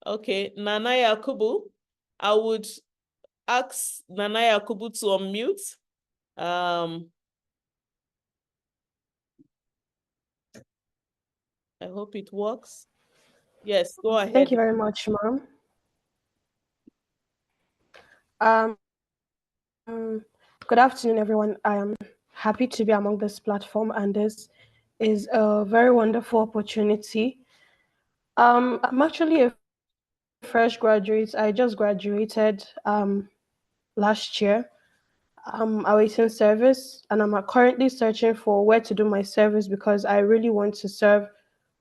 Okay, Nana Yakubu, I would ask Nana Yakubu to unmute. I hope it works. Yes, go ahead. Thank you very much, ma'am. Good afternoon, everyone. I am happy to be among this platform, and this is a very wonderful opportunity. I'm actually a fresh graduate. I just graduated last year. I'm awaiting service, and I'm currently searching for where to do my service because I really want to serve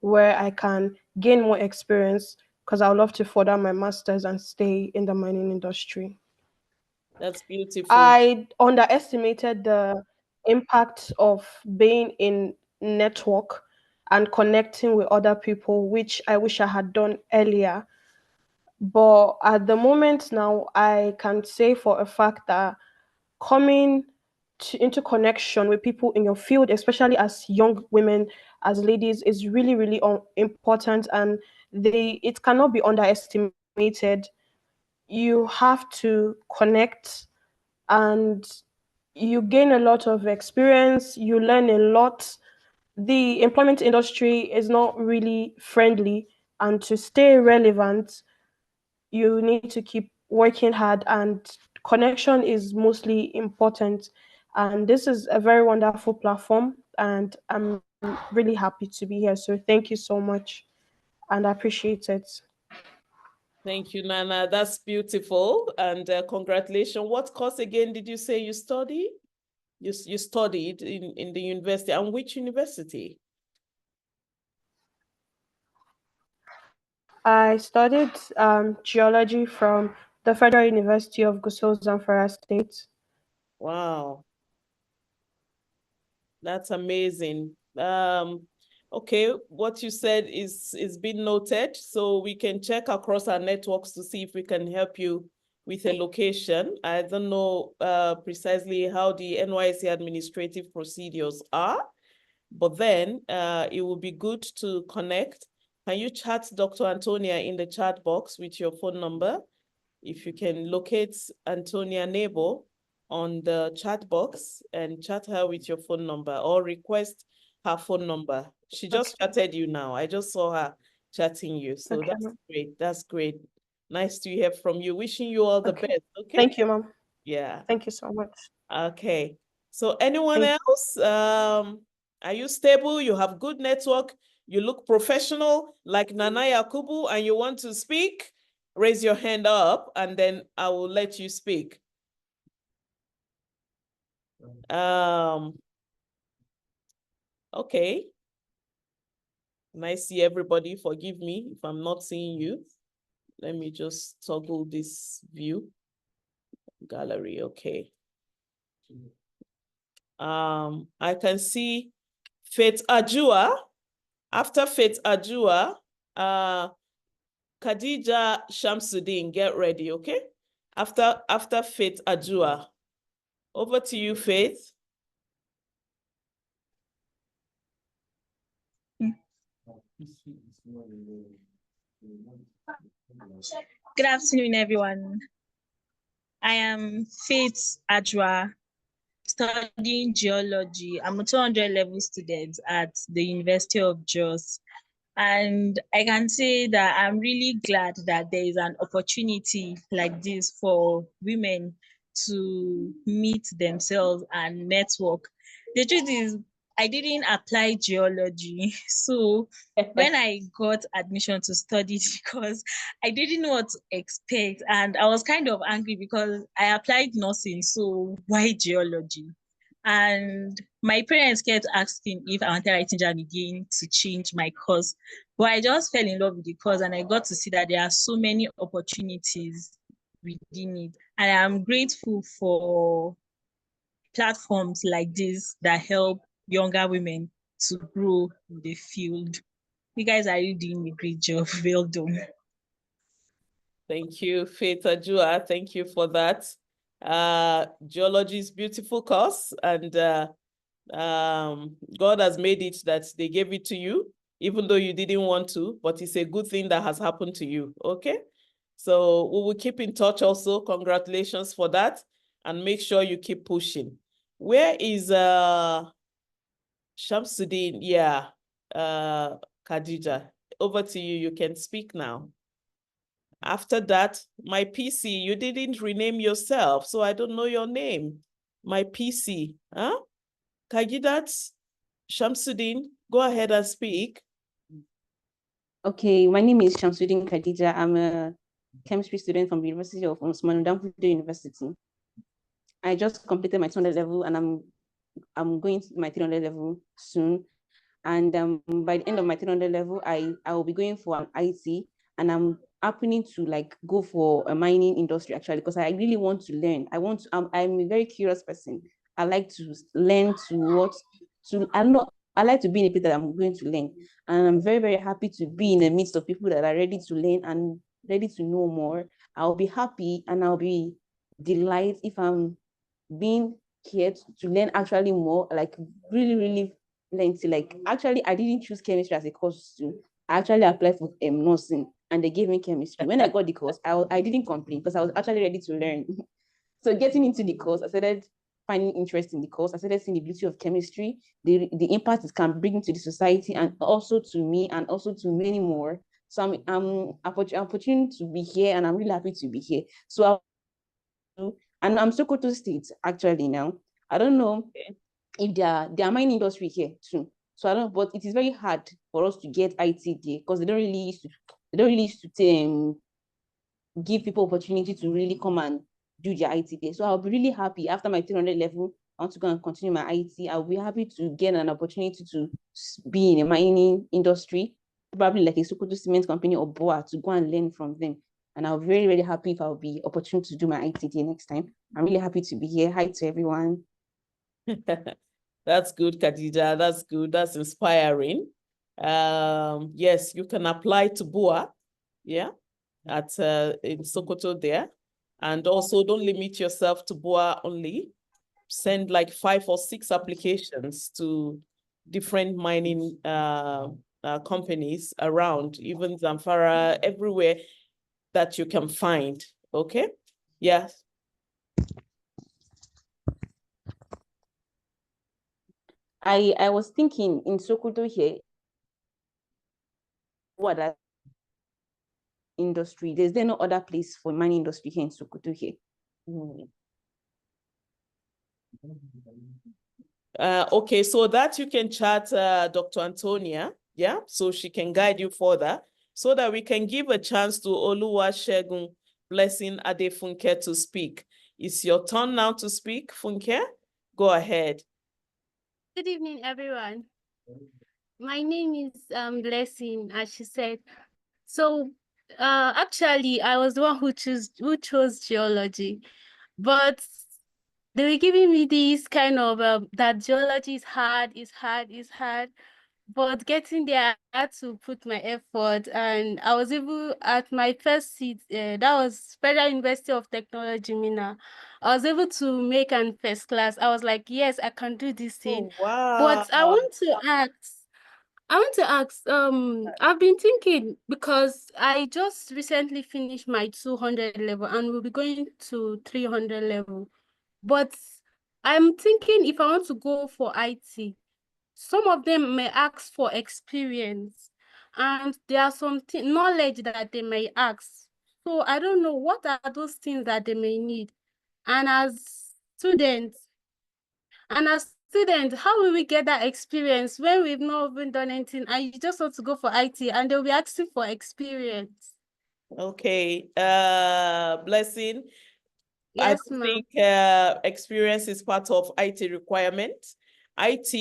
where I can gain more experience because I would love to further my master's and stay in the mining industry. That's beautiful. I underestimated the impact of being in network and connecting with other people, which I wish I had done earlier. But at the moment now, I can say for a fact that coming into connection with people in your field, especially as young women, as ladies, is really, really important, and it cannot be underestimated. You have to connect, and you gain a lot of experience, you learn a lot. The employment industry is not really friendly, and to stay relevant, you need to keep working hard, and connection is mostly important. And this is a very wonderful platform, and I'm really happy to be here. So thank you so much, and I appreciate it. Thank you, Nana. That's beautiful. And congratulations. What course again did you say you studied? You studied in the university. And which university? I studied geology from the Federal University of Gusau, Zamfara State. Wow. That's amazing. Okay, what you said is been noted, so we can check across our networks to see if we can help you with a location. I don't know precisely how the NYSC administrative procedures are, but then it would be good to connect. Can you chat Dr. Antonia in the chat box with your phone number? If you can locate Antonia Nebo on the chat box and chat her with your phone number or request her phone number. She just chatted you now. I just saw her chatting you. So Okay, that's ma'am. great. That's great. Nice to hear from you. Wishing you all the best. Okay. Thank you, ma'am. Yeah. Thank you so much. Okay. So anyone else? Are you stable? You have good network. You look professional like Nana Yakubu and you want to speak? Raise your hand up and then I will let you speak. Okay. Nice see everybody. Forgive me if I'm not seeing you. Let me just toggle this view. Gallery, okay. I can see Faith Ajua. After Faith Ajua, Khadija Shamsuddin, get ready, okay? After Faith Ajua. Over to you, Faith. Good afternoon, everyone. I am Faith Ajwa, studying geology. I'm a 200 level student at the University of Jos. And I can say that I'm really glad that there is an opportunity like this for women to meet themselves and network. The truth is, I didn't apply geology. So when I got admission to study it, because I didn't know what to expect, and I was kind of angry because I applied nursing, so why geology? And my parents kept asking if I wanted writing jam again to change my course. But I just fell in love with the course and I got to see that there are so many opportunities within it. And I'm grateful for platforms like this that help younger women to grow in the field. You guys are really doing a great job. Well done. Thank you, Faith Ajua. Thank you for that. Geology is beautiful course, and God has made it that they gave it to you. even though you didn't want to, but it's a good thing that has happened to you, okay? So we will keep in touch also. Congratulations for that. And make sure you keep pushing. Where is Shamsuddin? Yeah, Khadija, over to you. You can speak now. After that, my PC, you didn't rename yourself, so I don't know your name. My PC, huh? Kagidat, Shamsuddin, go ahead and speak. Okay, my name is Shamsuddin Khadija. I'm a chemistry student from the University of Osman Danfodio University. I just completed my 200 level and I'm going to my 300 level soon. And by the end of my 300 level, I will be going for an IT, and I'm happening to like go for a mining industry actually, because I really want to learn. I'm a very curious person. I like to learn I like to be in a place that I'm going to learn. And I'm very, very happy to be in the midst of people that are ready to learn and ready to know more. I'll be happy and I'll be delighted if I'm being here to learn actually more, like really, really learn to like, actually, I didn't choose chemistry as a course to, I actually applied for nursing and they gave me chemistry. When I got the course, I didn't complain because I was actually ready to learn. So getting into the course, I started finding interest in the course. I started seeing the beauty of chemistry, the impact it can bring to the society and also to me and also to many more. So I'm opportunity to be here and I'm really happy to be here. So and I'm Sokoto State actually now. I don't know if there are mining industry here too. So I don't, but it is very hard for us to get IT there because they don't really used to give people opportunity to really come and do their IT there. So I'll be really happy after my 300 level. I want to go and continue my IT. I'll be happy to get an opportunity to be in a mining industry, probably like a Sokoto Cement Company or BOA, to go and learn from them. And I'll be very, very happy if I'll be opportunity to do my ITD next time. I'm really happy to be here. Hi to everyone. That's good, Khadija. That's good. That's inspiring. Yes, you can apply to BUA, yeah, at in Sokoto there. And also don't limit yourself to BUA only. Send like 5 or 6 applications to different mining companies around, even Zamfara, everywhere that you can find, okay? Yes. I was thinking in Sokoto here, what that industry, there's there no other place for mining industry here in Sokoto here? Okay, so that you can chat Dr. Antonia, yeah, so she can guide you further, so that we can give a chance to Oluwasegun Blessing Adefunke to speak. It's your turn now to speak, Funke. Go ahead. Good evening, everyone. My name is Blessing, as she said. So actually, I was the one who chose geology, but they were giving me this kind of that geology is hard, but getting there, I had to put my effort, and I was able, at my first seat, that was Federal University of Technology, Mina. I was able to make an first class. I was like, yes, I can do this thing. Oh, wow. But I want to ask, I've been thinking, because I just recently finished my 200 level and we'll be going to 300 level. But I'm thinking if I want to go for IT, some of them may ask for experience, and there are some knowledge that they may ask. So I don't know, what are those things that they may need? And as students, how will we get that experience when we've not even done anything and you just want to go for IT and they'll be asking for experience? Okay, Blessing. Yes, I ma'am. think experience is part of IT requirement. IT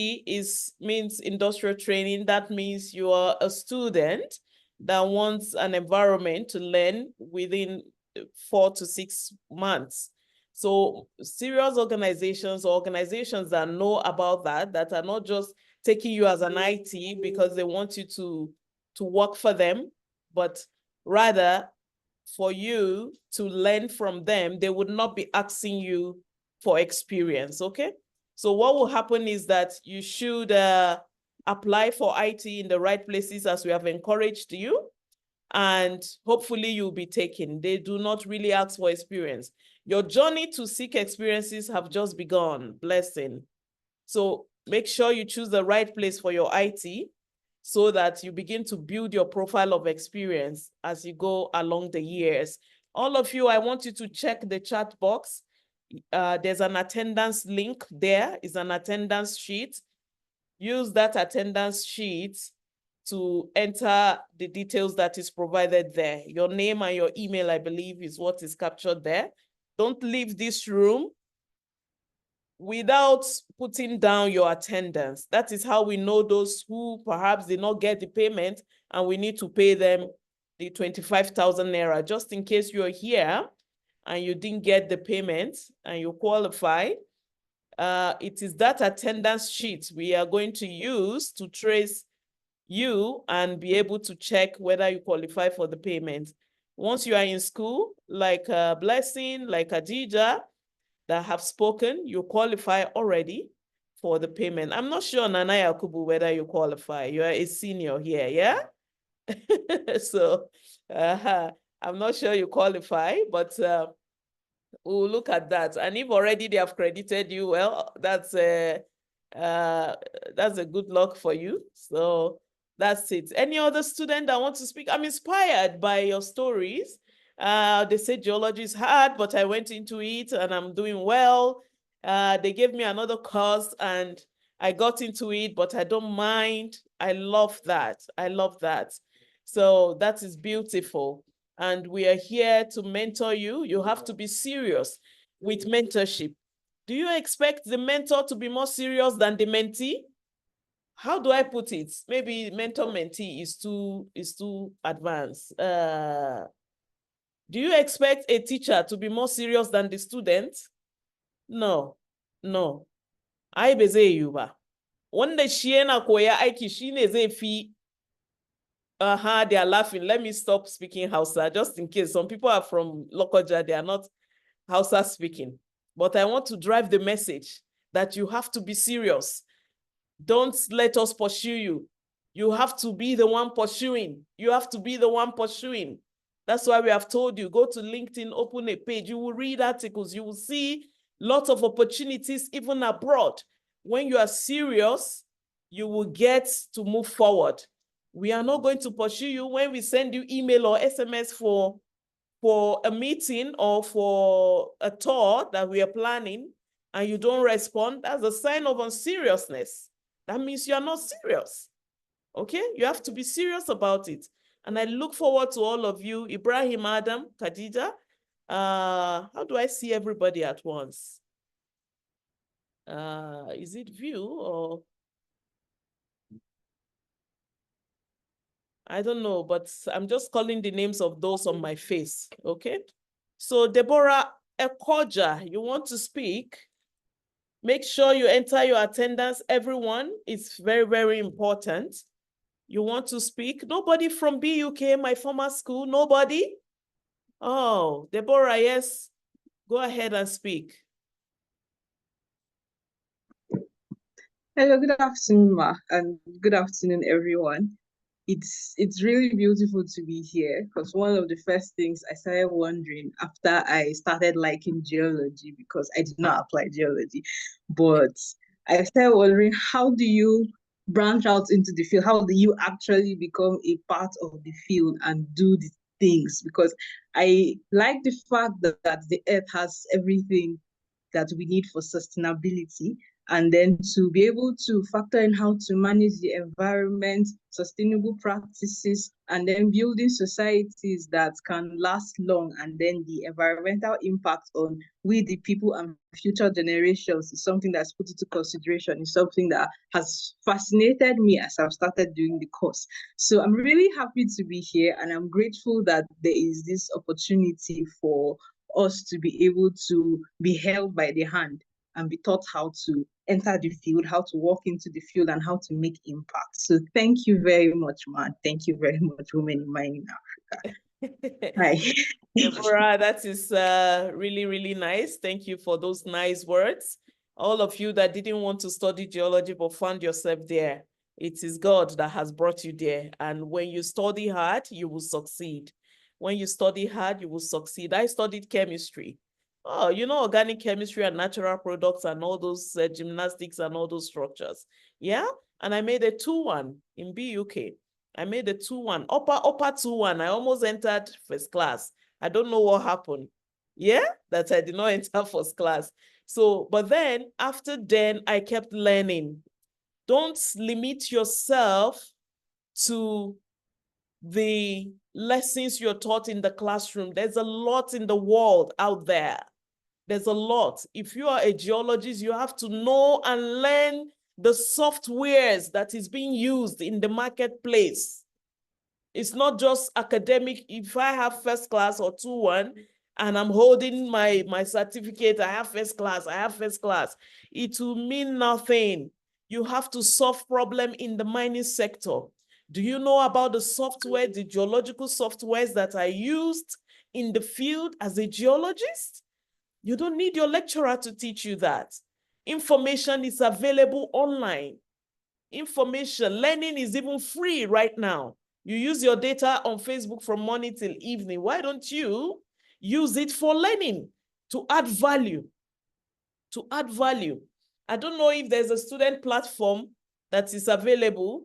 means industrial training. That means you are a student that wants an environment to learn within 4 to 6 months. So serious organizations or organizations that know about that are not just taking you as an IT because they want you to work for them, but rather for you to learn from them, they would not be asking you for experience, okay? So what will happen is that you should apply for IT in the right places as we have encouraged you, and hopefully you'll be taken. They do not really ask for experience. Your journey to seek experiences have just begun. Blessing. So make sure you choose the right place for your IT so that you begin to build your profile of experience as you go along the years. All of you, I want you to check the chat box. There's an attendance link there. It's an attendance sheet. Use that attendance sheet to enter the details that is provided there. Your name and your email, I believe, is what is captured there. Don't leave this room without putting down your attendance. That is how we know those who perhaps did not get the payment and we need to pay them the 25,000 naira. Just in case you're here and you didn't get the payment and you qualify, it is that attendance sheet we are going to use to trace you and be able to check whether you qualify for the payment. Once you are in school, like Blessing, like Adija, that have spoken, you qualify already for the payment. I'm not sure, Nana Yakubu, whether you qualify. You are a senior here, yeah? So I'm not sure you qualify, but we'll look at that. And if already they have credited you, well, that's a good luck for you. So that's it. Any other student that wants to speak? I'm inspired by your stories. They say geology is hard, but I went into it and I'm doing well. They gave me another course and I got into it, but I don't mind. I love that. I love that. So that is beautiful. And we are here to mentor you. You have to be serious with mentorship. Do you expect the mentor to be more serious than the mentee? How do I put it? Maybe mentor-mentee is too advanced. Do you expect a teacher to be more serious than the student? No, no. Ai ba zai yiwu ba. Wanda shi yana koya aiki shine zai fi. They are laughing. Let me stop speaking Hausa just in case. Some people are from Lokoja, they are not Hausa speaking. But I want to drive the message that you have to be serious. Don't let us pursue you. You have to be the one pursuing. You have to be the one pursuing. That's why we have told you, go to LinkedIn, open a page. You will read articles. You will see lots of opportunities even abroad. When you are serious, you will get to move forward. We are not going to pursue you when we send you email or SMS for a meeting or for a tour that we are planning and you don't respond. That's a sign of unseriousness. That means you are not serious. Okay? You have to be serious about it. And I look forward to all of you. Ibrahim, Adam, Khadija. How do I see everybody at once? Is it view or? I don't know, but I'm just calling the names of those on my face, okay? So Deborah Ekoja, you want to speak? Make sure you enter your attendance, everyone. It's very, very important. You want to speak? Nobody from BUK, my former school, nobody? Oh, Deborah, yes. Go ahead and speak. Hello, good afternoon, Ma, and good afternoon, everyone. It's really beautiful to be here because one of the first things I started wondering after I started liking geology, because I did not apply geology, but I started wondering, how do you branch out into the field? How do you actually become a part of the field and do the things? Because I like the fact that the earth has everything that we need for sustainability, and then to be able to factor in how to manage the environment, sustainable practices, and then building societies that can last long, and then the environmental impact on we the people and future generations is something that's put into consideration, is something that has fascinated me as I've started doing the course. So I'm really happy to be here, and I'm grateful that there is this opportunity for us to be able to be held by the hand and be taught how to enter the field, how to walk into the field, and how to make impact. So thank you very much, man. Thank you very much, Women in Mining Africa. Hi. Deborah, that is really, really nice. Thank you for those nice words. All of you that didn't want to study geology but found yourself there, It is God that has brought you there. And when you study hard, you will succeed. When you study hard, you will succeed. I studied chemistry. Oh, you know, organic chemistry and natural products and all those gymnastics and all those structures. Yeah. And I made a 2-1 in BUK. I made a 2-1, upper 2-1. I almost entered first class. I don't know what happened. Yeah, that I did not enter first class. So, but then after then, I kept learning. Don't limit yourself to the lessons you're taught in the classroom. There's a lot in the world out there. There's a lot. If you are a geologist, you have to know and learn the softwares that is being used in the marketplace. It's not just academic. If I have first class or 2-1 and I'm holding my certificate, I have first class, it will mean nothing. You have to solve problem in the mining sector. Do you know about the software, the geological softwares that are used in the field as a geologist? You don't need your lecturer to teach you that. Information is available online. Information, learning is even free right now. You use your data on Facebook from morning till evening. Why don't you use it for learning, to add value? To add value. I don't know if there's a student platform that is available.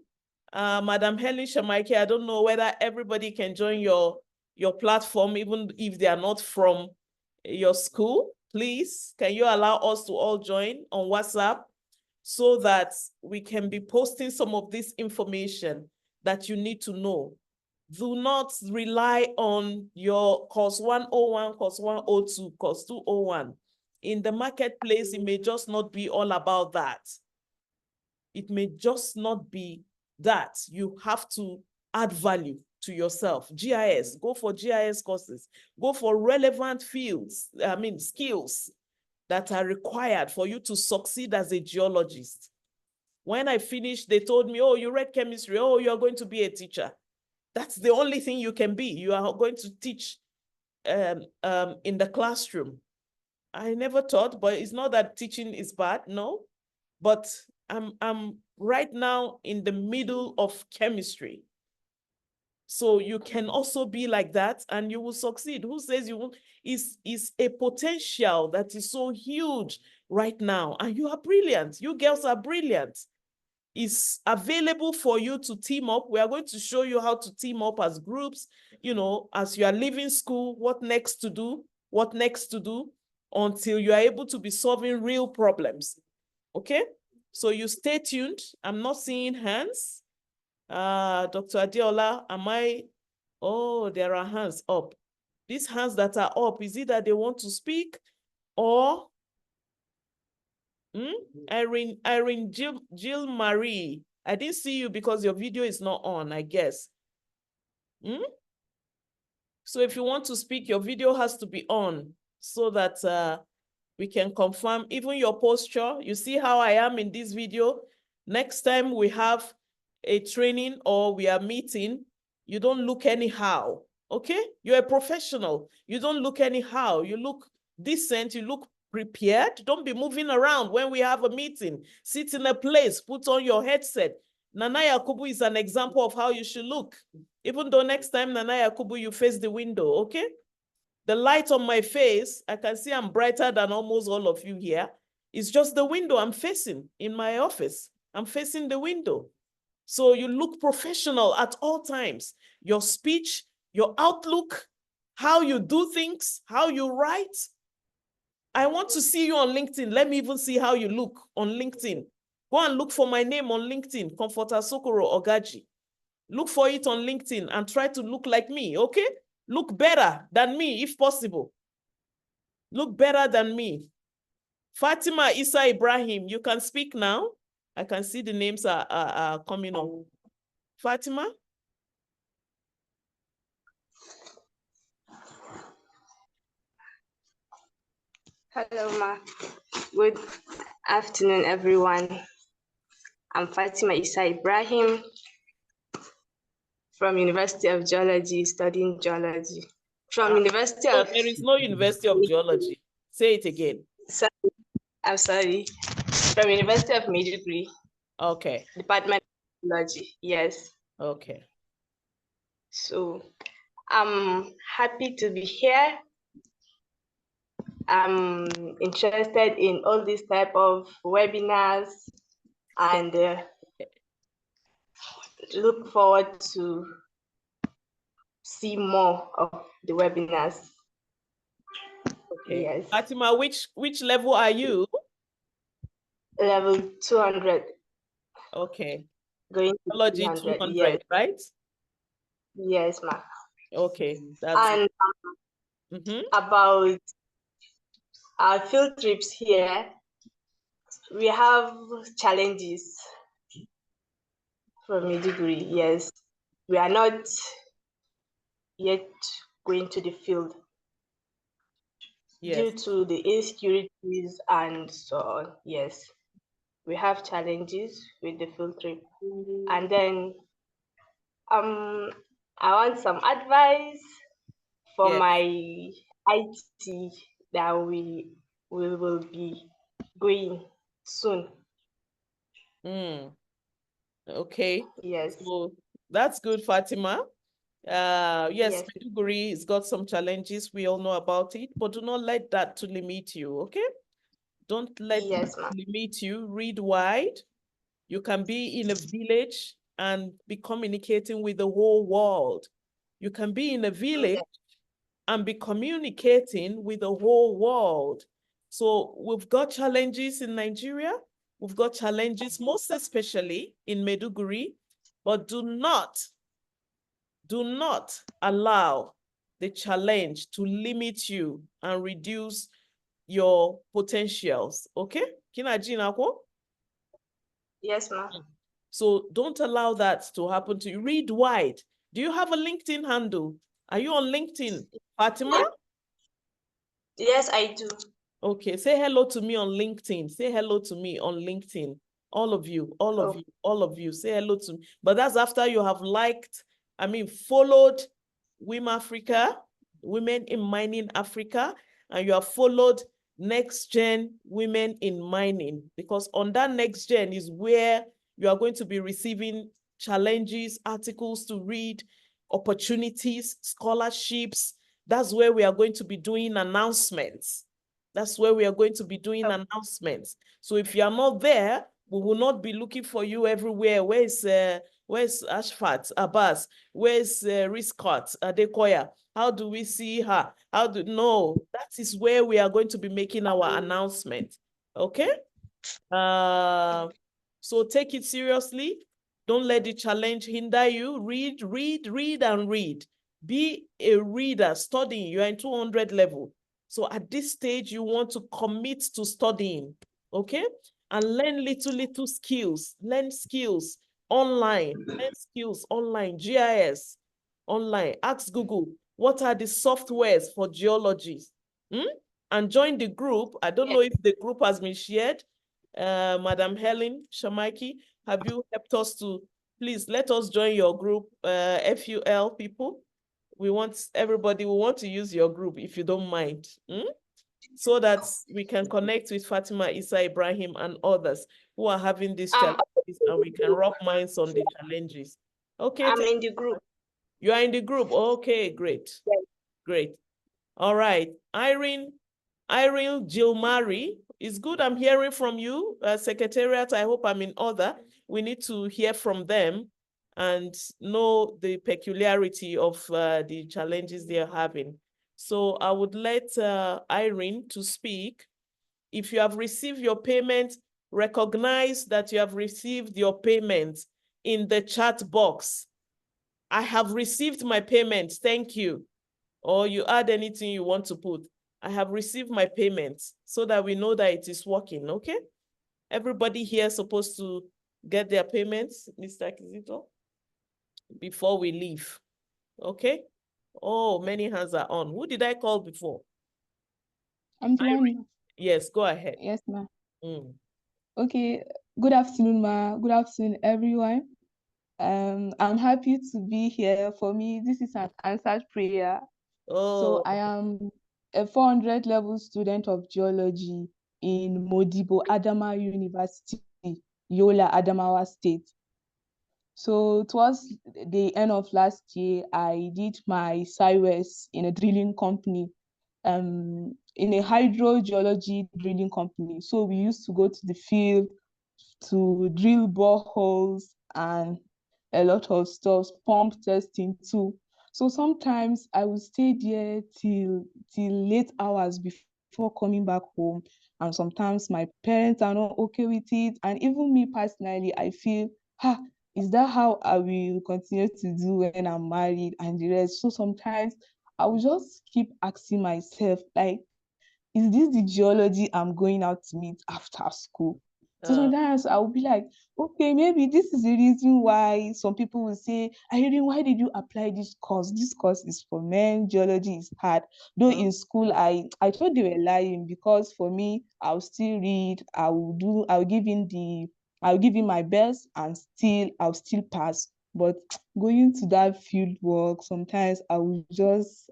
Madam Helen Shamaike, I don't know whether everybody can join your platform, even if they are not from your school. Please, can you allow us to all join on WhatsApp so that we can be posting some of this information that you need to know? Do not rely on your course 101, course 102, course 201. In the marketplace, it may just not be all about that. It may just not be that. You have to add value to yourself. GIS, go for GIS courses. Go for relevant fields, skills that are required for you to succeed as a geologist. When I finished, they told me, oh, you read chemistry. Oh, you're going to be a teacher. That's the only thing you can be. You are going to teach in the classroom. I never thought, but it's not that teaching is bad, no. But I'm right now in the middle of chemistry. So you can also be like that and you will succeed. Who says you won't? Is a potential that is so huge right now. And you are brilliant. You girls are brilliant. It's available for you to team up. We are going to show you how to team up as groups, you know, as you are leaving school, what next to do, until you are able to be solving real problems. Okay? So you stay tuned. I'm not seeing hands. Dr. Adeola, am I? Oh, there are hands up. These hands that are up, is it that they want to speak or? Irene Jill Marie, I didn't see you because your video is not on, I guess. So if you want to speak, your video has to be on so that we can confirm even your posture. You see how I am in this video? Next time we have a training or we are meeting, you don't look anyhow, okay? You're a professional. You don't look anyhow. You look decent, you look prepared. Don't be moving around when we have a meeting. Sit in a place, put on your headset. Nana Yakubu is an example of how you should look. Even though next time, Nana Yakubu, you face the window, okay? The light on my face, I can see I'm brighter than almost all of you here. It's just the window I'm facing in my office. I'm facing the window. So you look professional at all times. Your speech, your outlook, how you do things, how you write. I want to see you on LinkedIn. Let me even see how you look on LinkedIn. Go and look for my name on LinkedIn, Comforter Sokoro Ogaji. Look for it on LinkedIn and try to look like me, okay? Look better than me if possible. Look better than me. Fatima Isa Ibrahim, you can speak now. I can see the names are coming up. Fatima? Hello, Ma. Good afternoon, everyone. I'm Fatima Isa Ibrahim from University of Geology, studying geology. From University of... There is no University of Geology. Say it again. I'm sorry. From University of Maiduguri. Okay. Department geology. Yes. Okay. So I'm happy to be here. I'm interested in all these type of webinars and look forward to see more of the webinars. Okay. Yes. Fatima, which level are you? Level 200. Okay. Going to Biology 300. 200, Yes. right? Yes, ma'am. Okay. That's And about our field trips here, we have challenges from a degree. Yes. We are not yet going to the field due yes. to the insecurities and so on. Yes, we have challenges with the field trip. And then I want some advice for Yes. my IT that we will be going soon. Okay. Yes. So that's good, Fatima. Yes, Yes. Maiduguri has got some challenges. We all know about it, but do not let that to limit you, okay? Don't let Yes, that ma'am. limit you. Read wide. You can be in a village and be communicating with the whole world. You can be in a village and be communicating with the whole world. So we've got challenges in Nigeria. We've got challenges, most especially in Maiduguri, but do not allow the challenge to limit you and reduce your potentials. Okay? Kinajinako? Yes, ma'am. So don't allow that to happen to you. Read wide. Do you have a LinkedIn handle? Are you on LinkedIn, Fatima? Yes, I do. Okay, say hello to me on LinkedIn. Say hello to me on LinkedIn. All of you, all of you, all of you, say hello to me. But that's after you have followed WiM-Africa, Women in Mining Africa, and you have followed NextGen Women in Mining, because on that NextGen is where you are going to be receiving challenges, articles to read, opportunities, scholarships. That's where we are going to be doing announcements. That's where we are going to be doing announcements. So if you are not there, we will not be looking for you everywhere. Where's Ashfat Abbas? Where's Riscott Adekoya? How do we see her? No, that is where we are going to be making our announcement. Okay? So take it seriously. Don't let the challenge hinder you. Read, read, read, and read. Be a reader, studying. You are in 200 level. So at this stage, you want to commit to studying, okay? And learn little skills. Learn skills online. Learn skills online. GIS online. Ask Google, what are the softwares for geology? And join the group. I don't know if the group has been shared. Madam Helen Shamaiki, have you helped us to, please let us join your group, FUL people. We want to use your group if you don't mind, so that we can connect with Fatima Isa Ibrahim and others who are having these challenges, and we can rub minds on the challenges. Okay. I'm in the group. You are in the group. Okay, great. Yes. Great. All right. Irene Gilmari, it's good I'm hearing from you. Secretariat, I hope I'm in order. We need to hear from them and know the peculiarity of the challenges they're having. So I would let Irene to speak. If you have received your payment, recognize that you have received your payment in the chat box. I have received my payment, thank you. Or you add anything you want to put. I have received my payment, so that we know that it is working, okay? Everybody here is supposed to get their payments, Mr. Kizito, before we leave, okay? Oh, many hands are on. Who did I call before? I'm the one. Yes, go ahead. Yes, ma'am. Okay, good afternoon, ma. Good afternoon, everyone. I'm happy to be here. For me, this is an answered prayer. So I am a 400 level student of geology in Modibo Adama University, Yola, Adamawa State. So towards the end of last year, I did my SciWes in a drilling company, in a hydrogeology drilling company. So we used to go to the field to drill boreholes and a lot of stuff, pump testing too. So sometimes I would stay there till late hours before coming back home. And sometimes my parents are not okay with it. And even me personally, I feel, is that how I will continue to do when I'm married and the rest? So sometimes I will just keep asking myself, like, is this the geology I'm going out to meet after school? So sometimes I will be like, okay, maybe this is the reason why some people will say, Irene, why did you apply this course? This course is for men, geology is hard. Though in school, I thought they were lying, because for me, I'll still read, I'll give in my best, and I'll still pass. But going to that field work, sometimes I'll just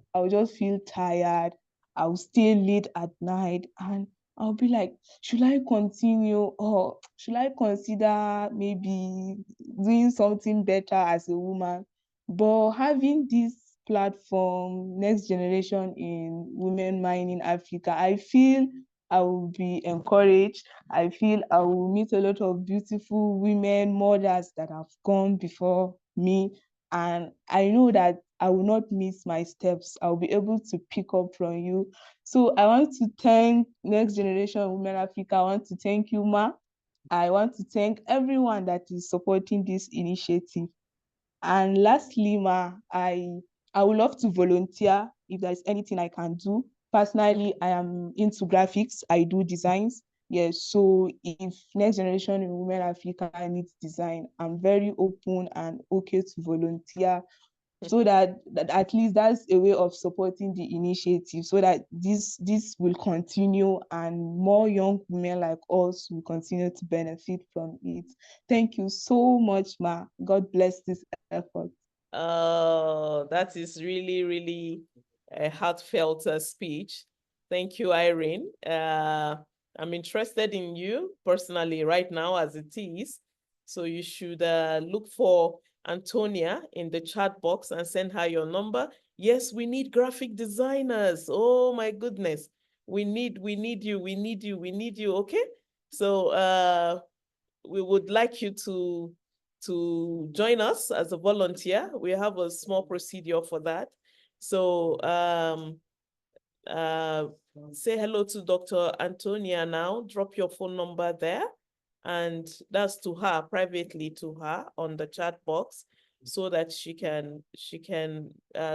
feel tired. I'll stay late at night, and I'll be like, should I continue, or should I consider maybe doing something better as a woman? But having this platform, Next Generation in Women Mining Africa, I feel I will be encouraged. I feel I will meet a lot of beautiful women, mothers that have gone before me. And I know that I will not miss my steps. I'll be able to pick up from you. So I want to thank Next Generation Women Africa. I want to thank you, Ma. I want to thank everyone that is supporting this initiative. And lastly, Ma, I would love to volunteer if there's anything I can do. Personally, I am into graphics. I do designs. Yes, so if Next Generation in Women Africa needs design, I'm very open and okay to volunteer, so that at least that's a way of supporting the initiative, so that this will continue and more young women like us will continue to benefit from it. Thank you so much, Ma. God bless this effort. Oh, that is really, really a heartfelt speech. Thank you, Irene. I'm interested in you personally right now as it is. So you should look for Antonia in the chat box and send her your number. Yes, we need graphic designers. Oh my goodness. We need you. Okay. So we would like you to join us as a volunteer. We have a small procedure for that. So say hello to Dr. Antonia now. Drop your phone number there. And that's to her, privately to her on the chat box, so that she can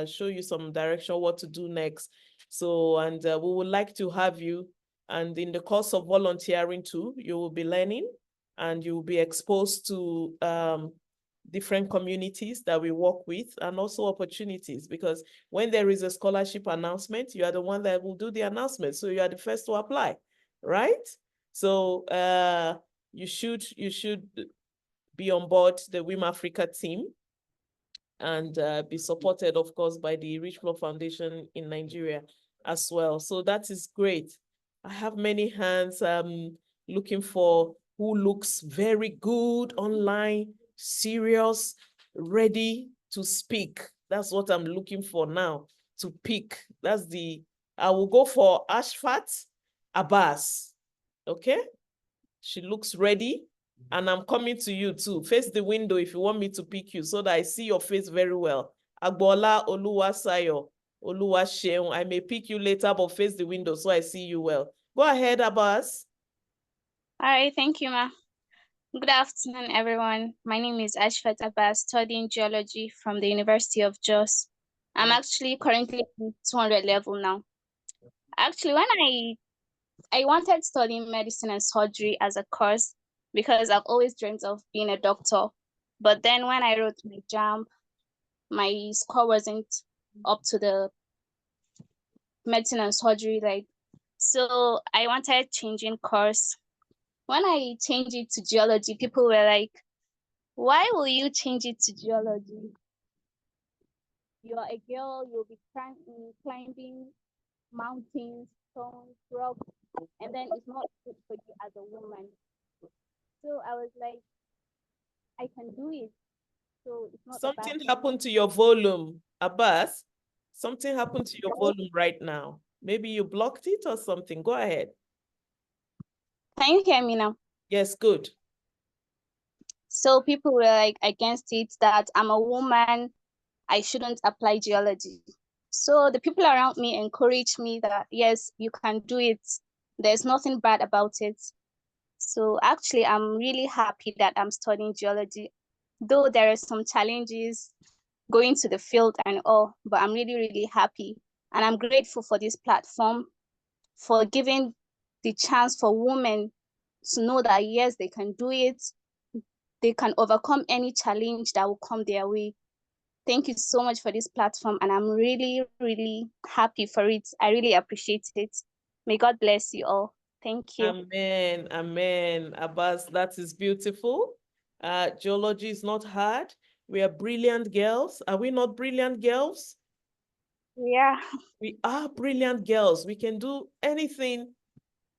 show you some direction what to do next. So, and we would like to have you. And in the course of volunteering too, you will be learning and you will be exposed to different communities that we work with, and also opportunities, because when there is a scholarship announcement, you are the one that will do the announcement. So you are the first to apply, right? So you should be on board the WiM-Africa team and be supported, of course, by the Richmond Foundation in Nigeria as well. So that is great. I have many hands looking for who looks very good online, serious, ready to speak. That's what I'm looking for now, to pick. I will go for Ashfat Abbas, okay? She looks ready, and I'm coming to you too. Face the window if you want me to pick you so that I see your face very well. Agbola Oluwasayo, Oluwaseun. I may pick you later, but face the window so I see you well. Go ahead, Abbas. All right, thank you, Ma. Good afternoon, everyone. My name is Ashfat Abbas, studying geology from the University of Jos. I'm actually currently in 200 level now. Actually, when I wanted studying medicine and surgery as a course because I've always dreamt of being a doctor. But then when I wrote my JAMB, my score wasn't up to the medicine and surgery. So I wanted changing course. When I changed it to geology, people were like, why will you change it to geology? You're a girl, you'll be climbing mountains, stones, rocks, and then it's not good for you as a woman. So I was like, I can do it. So it's not a bad Something thing. happened to your volume, Abbas. Something happened to your volume right now. Maybe you blocked it or something. Go ahead. Can you hear me now? Yes, good. So people were like against it, that I'm a woman, I shouldn't apply geology. So the people around me encouraged me that yes, you can do it. There's nothing bad about it. So actually, I'm really happy that I'm studying geology, though there are some challenges going to the field and all, but I'm really, really happy. And I'm grateful for this platform, for giving the chance for women to know that yes, they can do it. They can overcome any challenge that will come their way. Thank you so much for this platform, and I'm really, really happy for it. I really appreciate it. May God bless you all. Thank you. Amen. Amen. Abbas, that is beautiful. Geology is not hard. We are brilliant girls. Are we not brilliant girls? Yeah. We are brilliant girls. We can do anything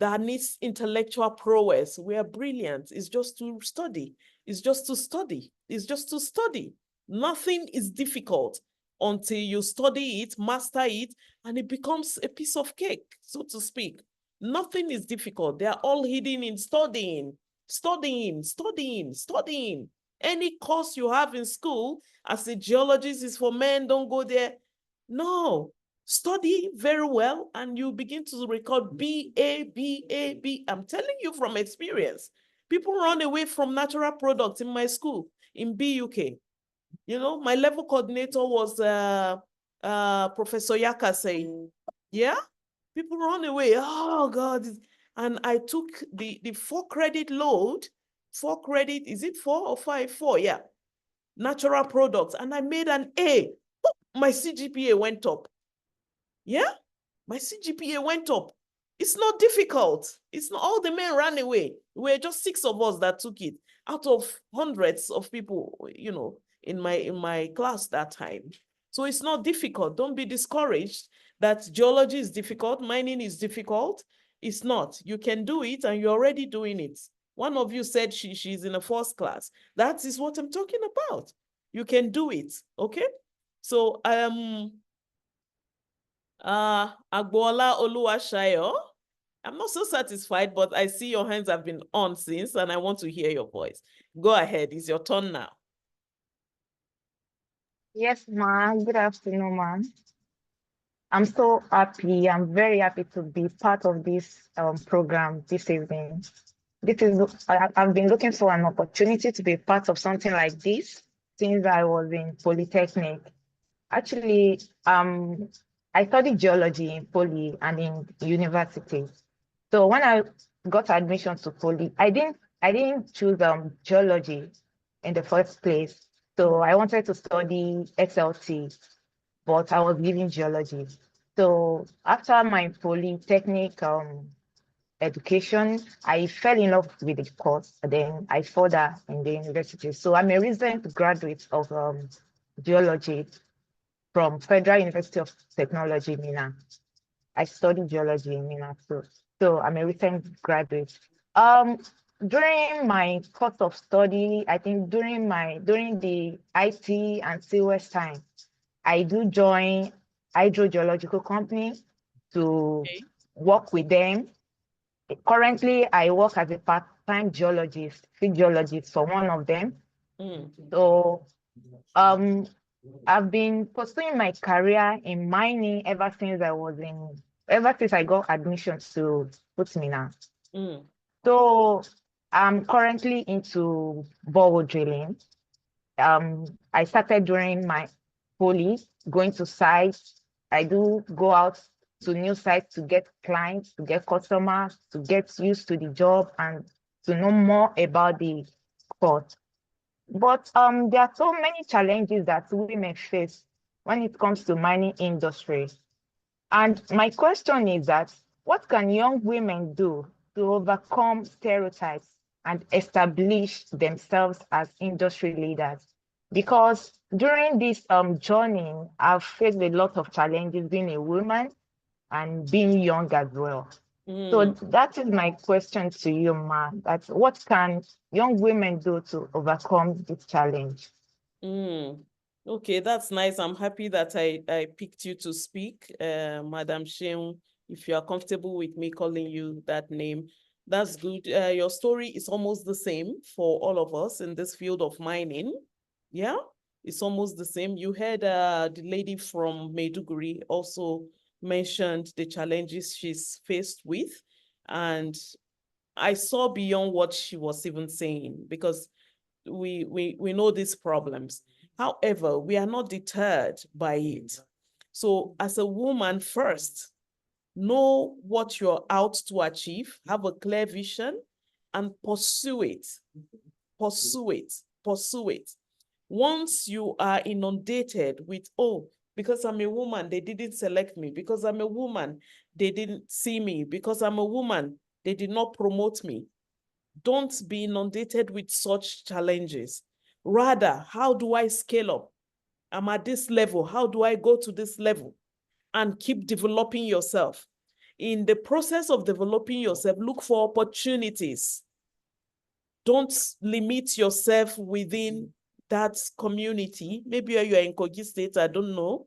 that needs intellectual prowess. We are brilliant. It's just to study. It's just to study. It's just to study. Nothing is difficult until you study it, master it, and it becomes a piece of cake, so to speak. Nothing is difficult. They are all hidden in studying, studying, studying, studying. Any course you have in school as a geologist is for men, don't go there. No, study very well and you begin to record B-A, B-A, B. I'm telling you from experience. People run away from natural products in my school in BUK. You know, my level coordinator was Professor Yaka saying, yeah, people run away. Oh God. And I took the 4-credit load, 4 credit, is it 4 or 5? 4, yeah. Natural products. And I made an A. My CGPA went up. Yeah, my CGPA went up. It's not difficult. It's not, all the men ran away. We're just 6 of us that took it out of hundreds of people, you know, in my class that time. So it's not difficult. Don't be discouraged that geology is difficult, mining is difficult. It's not. You can do it and you're already doing it. One of you said she's in a 1st class. That is what I'm talking about. You can do it, okay? So Agbola Oluwasayo, I'm not so satisfied, but I see your hands have been on since, and I want to hear your voice. Go ahead, it's your turn now. Yes, ma'am. Good afternoon, ma'am. I'm so happy. I'm very happy to be part of this program this evening. I've been looking for an opportunity to be part of something like this since I was in Polytechnic. Actually, I studied geology in Poly and in university. So when I got admission to Poly, I didn't choose geology in the first place. So I wanted to study XLT, but I was leaving geology. So after my polytechnic education, I fell in love with the course. Then I further in the university. So I'm a recent graduate of geology from Federal University of Technology, Mina. I studied geology in Mina, so I'm a recent graduate. During my course of study, I think during the IT and COS time, I do join hydrogeological company to work with them. Currently, I work as a part-time geologist, field geologist for one of them. So I've been pursuing my career in mining ever since I got admission to Putmina. So I'm currently into borehole drilling. I started during my poly, going to sites. I do go out to new sites to get clients, to get customers, to get used to the job and to know more about the course. But there are so many challenges that women face when it comes to mining industry. And my question is that what can young women do to overcome stereotypes and establish themselves as industry leaders? Because during this journey, I've faced a lot of challenges being a woman and being young as well. So that is my question to you, Ma. That's what can young women do to overcome this challenge? Okay, that's nice. I'm happy that I picked you to speak, Madam Sheung. If you are comfortable with me calling you that name, that's good. Your story is almost the same for all of us in this field of mining. Yeah, it's almost the same. You heard the lady from Maiduguri also mentioned the challenges she's faced with, and I saw beyond what she was even saying, because we know these problems. However, we are not deterred by it. So as a woman, first, know what you're out to achieve, have a clear vision, and pursue it. Pursue it. Pursue it. Once you are inundated with, oh, because I'm a woman, they didn't select me. Because I'm a woman, they didn't see me. Because I'm a woman, they did not promote me. Don't be inundated with such challenges. Rather, how do I scale up? I'm at this level. How do I go to this level? And keep developing yourself. In the process of developing yourself, look for opportunities. Don't limit yourself within that community. Maybe you're in Kogi State, I don't know.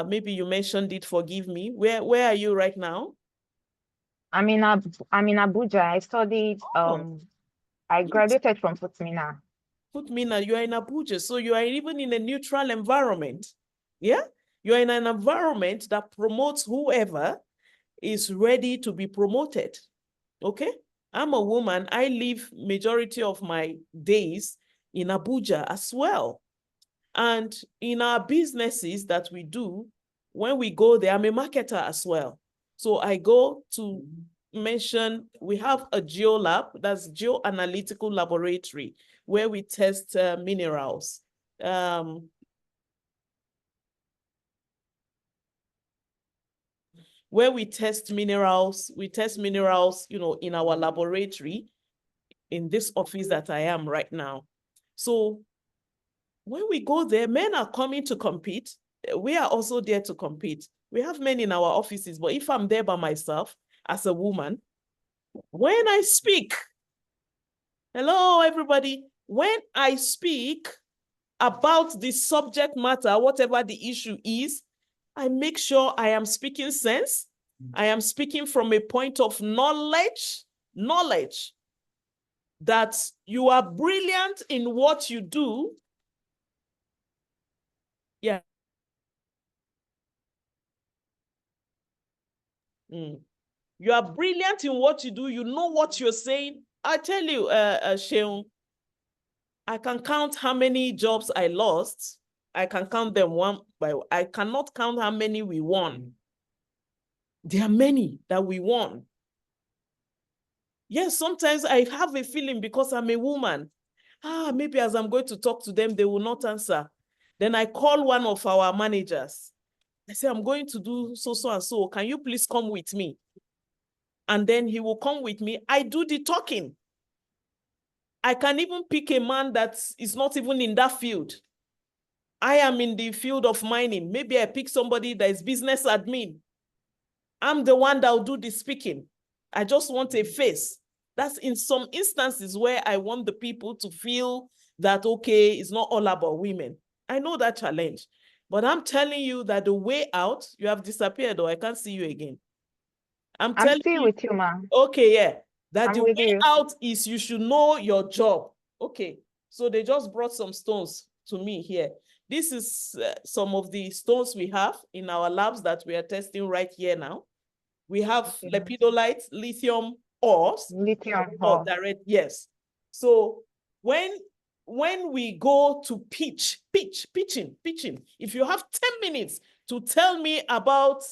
Maybe you mentioned it, forgive me. Where are you right now? I'm in Abuja. I studied I graduated from Futmina. Futmina, you are in Abuja, so you are even in a neutral environment. Yeah? You are in an environment that promotes whoever is ready to be promoted. Okay? I'm a woman. I live majority of my days in Abuja as well. And in our businesses that we do, when we go there, I'm a marketer as well. So I go to mention, we have a geolab, that's geoanalytical laboratory, where we test minerals. Where we test minerals, you know, in our laboratory, in this office that I am right now. So when we go there, men are coming to compete. We are also there to compete. We have men in our offices, but if I'm there by myself as a woman, when I speak, hello, everybody, when I speak about the subject matter, whatever the issue is, I make sure I am speaking sense. I am speaking from a point of knowledge that you are brilliant in what you do. Yeah. You are brilliant in what you do. You know what you're saying. I tell you, Sheung, I can count how many jobs I lost. I can count them one by one. I cannot count how many we won. There are many that we won. Yes, sometimes I have a feeling because I'm a woman. Maybe as I'm going to talk to them, they will not answer. Then I call one of our managers. I say, I'm going to do so and so. Can you please come with me? And then he will come with me. I do the talking. I can even pick a man that is not even in that field. I am in the field of mining. Maybe I pick somebody that is business admin. I'm the one that will do the speaking. I just want a face. That's in some instances where I want the people to feel that, okay, it's not all about women. I know that challenge. But I'm telling you that the way out, you have disappeared or I can't see you again. I'm telling still you, with you, ma'am. Okay, yeah. That I'm the with way you. out is you should know your job. Okay, so they just brought some stones to me here. This is some of the stones we have in our labs that we are testing right here now. We have lepidolite, lithium ores. Lithium ore. Direct, yes. So when we go to pitching, if you have 10 minutes to tell me about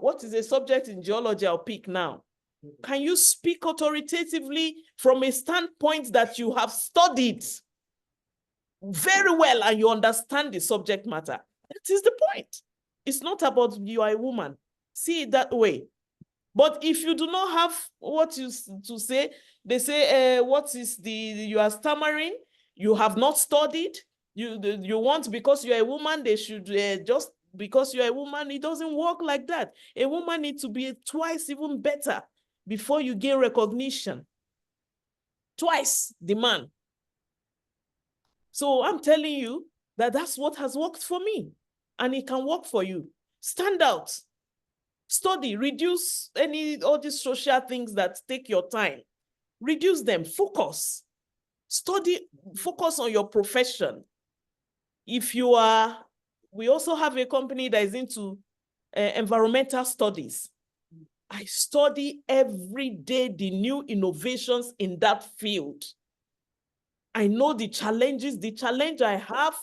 what is a subject in geology I'll pick now, can you speak authoritatively from a standpoint that you have studied very well and you understand the subject matter? That is the point. It's not about you are a woman. See it that way. But if you do not have what you to say, they say, what is you are stammering, you have not studied, you want because you're a woman, they should just because you're a woman, it doesn't work like that. A woman needs to be twice even better before you gain recognition. Twice the man. So I'm telling you that that's what has worked for me, and it can work for you. Stand out, study, reduce all these social things that take your time. Reduce them, focus, study, focus on your profession. If you are, we also have a company that is into environmental studies. I study every day the new innovations in that field. I know the challenges. The challenge I have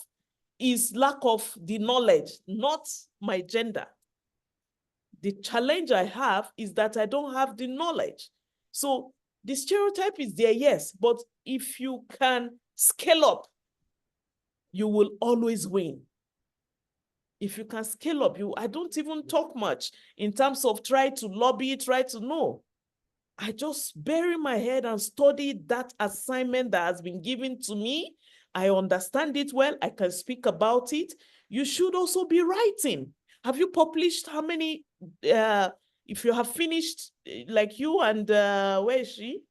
is lack of the knowledge, not my gender. The challenge I have is that I don't have the knowledge. So the stereotype is there, yes, but if you can scale up, you will always win. If you can scale up, I don't even talk much in terms of try to lobby, try to know. I just bury my head and study that assignment that has been given to me. I understand it well. I can speak about it. You should also be writing. Have you published how many, if you have finished, like you and where is she?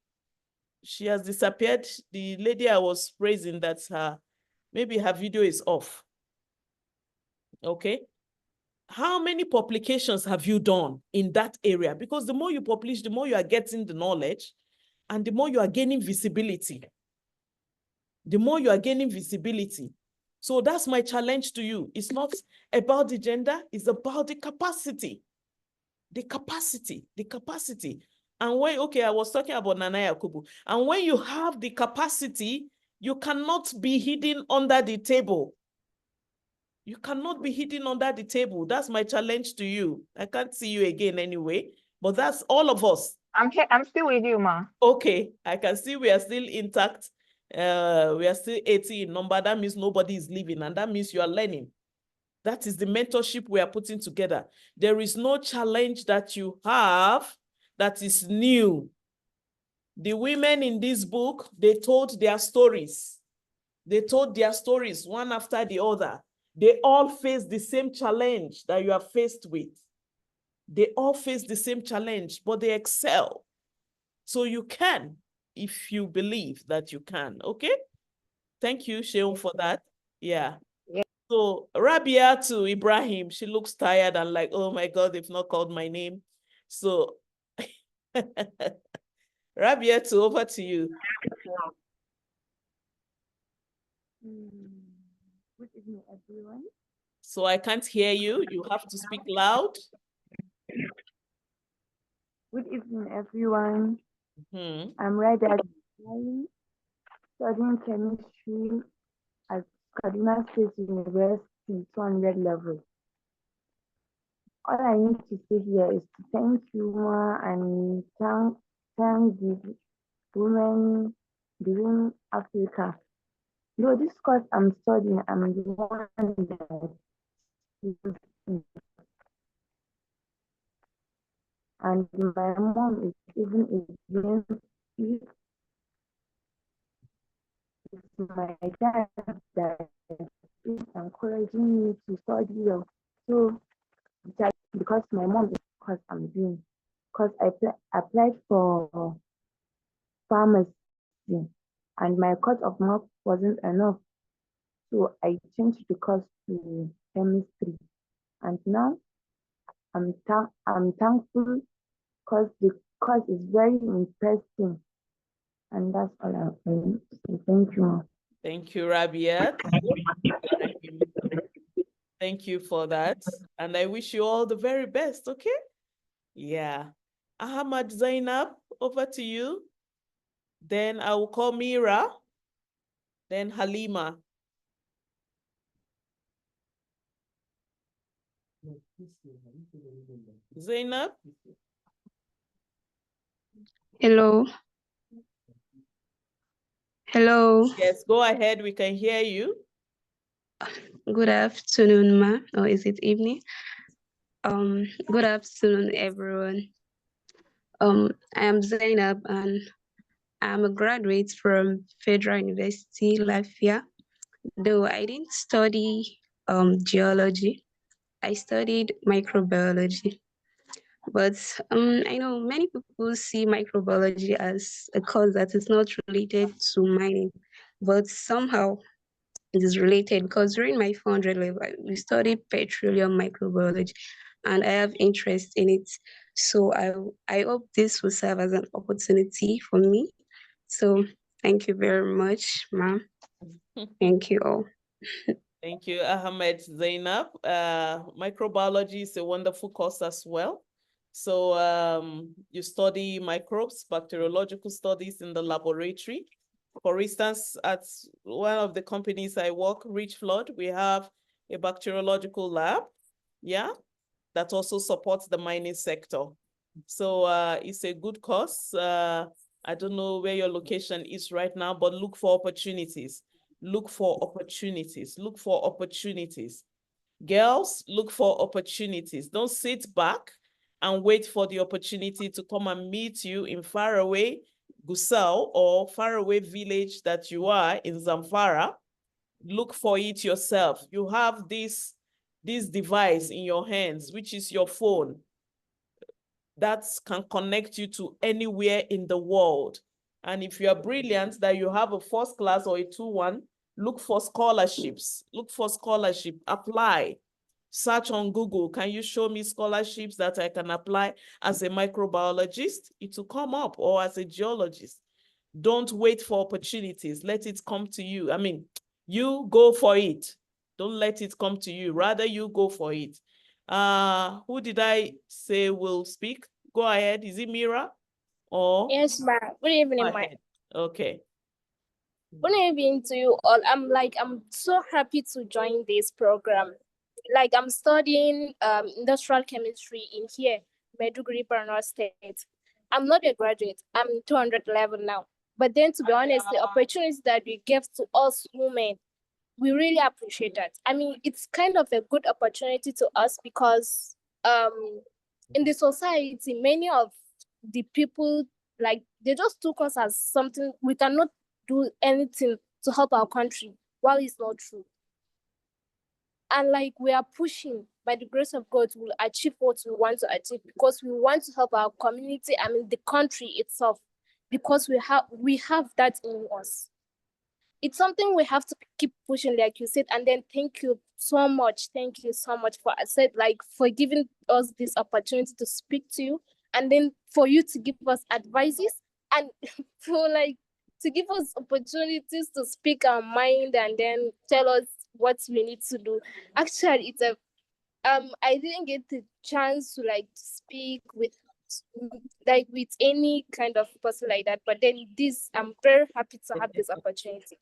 She has disappeared. The lady I was praising, that's her, maybe her video is off. Okay. How many publications have you done in that area? Because the more you publish, the more you are getting the knowledge and the more you are gaining visibility. The more you are gaining visibility. So that's my challenge to you. It's not about the gender, it's about the capacity. The capacity, the capacity. And when, okay, I was talking about Nana Yakubu. And when you have the capacity, you cannot be hidden under the table. You cannot be hidden under the table. That's my challenge to you. I can't see you again anyway, but that's all of us. I'm here. I'm still with you, ma. Okay, I can see we are still intact. We are still 80 in number. That means nobody is leaving, and that means you are learning. That is the mentorship we are putting together. There is no challenge that you have that is new. The women in this book, they told their stories. They told their stories one after the other. They all face the same challenge that you are faced with. They all face the same challenge, but they excel. So you can, if you believe that you can, okay? Thank you, Sheung, for that. Yeah. So Rabia to Ibrahim, she looks tired and like, oh my God, they've not called my name. So Rabia, over to you. Good evening, everyone. So I can't hear you. You have to speak loud. Good evening, everyone. Mm-hmm. I'm Rabia, studying chemistry at Kaduna State University, 200 level. All I need to say here is to thank you, Ma, and thank the women, the WiM-Africa. Though this course I'm studying, I'm the one that and my mom is even against it. It's my dad that is encouraging me to study. So because my mom is because I'm doing, because I applied for pharmacy and my cut of mark wasn't enough. So I changed the course to chemistry. And now I'm thankful because the course is very interesting. And that's all I'm saying. So thank you. Thank you, Rabia. Thank you for that. And I wish you all the very best, okay? Yeah. Ahmad Zainab, over to you. Then I will call Mira. Then Halima. Zainab? Hello. Hello. Yes, go ahead. We can hear you. Good afternoon, ma. Or is it evening? Good afternoon, everyone. I am Zainab and I'm a graduate from Federal University, Latvia. Though I didn't study geology, I studied microbiology. But I know many people see microbiology as a course that is not related to mining, but somehow it is related, because during my 400 level, we studied petroleum microbiology, and I have interest in it. So I hope this will serve as an opportunity for me. So thank you very much, ma'am. Thank you all. Thank you, Ahmed Zainab. Microbiology is a wonderful course as well. So you study microbes, bacteriological studies in the laboratory. For instance, at one of the companies I work, Rich Flood, we have a bacteriological lab, yeah, that also supports the mining sector. So it's a good course. I don't know where your location is right now, but look for opportunities. Look for opportunities. Look for opportunities. Girls, look for opportunities. Don't sit back and wait for the opportunity to come and meet you in faraway Gusau or faraway village that you are in Zamfara. Look for it yourself. You have this device in your hands, which is your phone, that can connect you to anywhere in the world. And if you are brilliant, that you have a first class or a 2-1, look for scholarships. Look for scholarship, apply. Search on Google, can you show me scholarships that I can apply as a microbiologist? It will come up, or as a geologist. Don't wait for opportunities. Let it come to you. I mean, you go for it. Don't let it come to you. Rather, you go for it. Who did I say will speak? Go ahead. Is it Mira? Or Yes, ma'am. Good evening, ma'am. Okay. Good evening to you all. I'm so happy to join this program. Like, I'm studying industrial chemistry in here, Maiduguri, Borno State. I'm not a graduate. I'm 200 level now. But then, to be honest, the opportunities that we give to us women, we really appreciate that. I mean, it's kind of a good opportunity to us because in the society, many of the people, like, they just took us as something we cannot do anything to help our country, while it's not true. And like, we are pushing, by the grace of God, we'll achieve what we want to achieve because we want to help our community, I mean the country itself, because we have that in us. It's something we have to keep pushing, like you said. And then thank you so much for giving us this opportunity to speak to you, and then for you to give us advices, and for like to give us opportunities to speak our mind and then tell us what we need to do. Actually, it's a I didn't get the chance to like speak with any kind of person like that, but then this, I'm very happy to have this opportunity.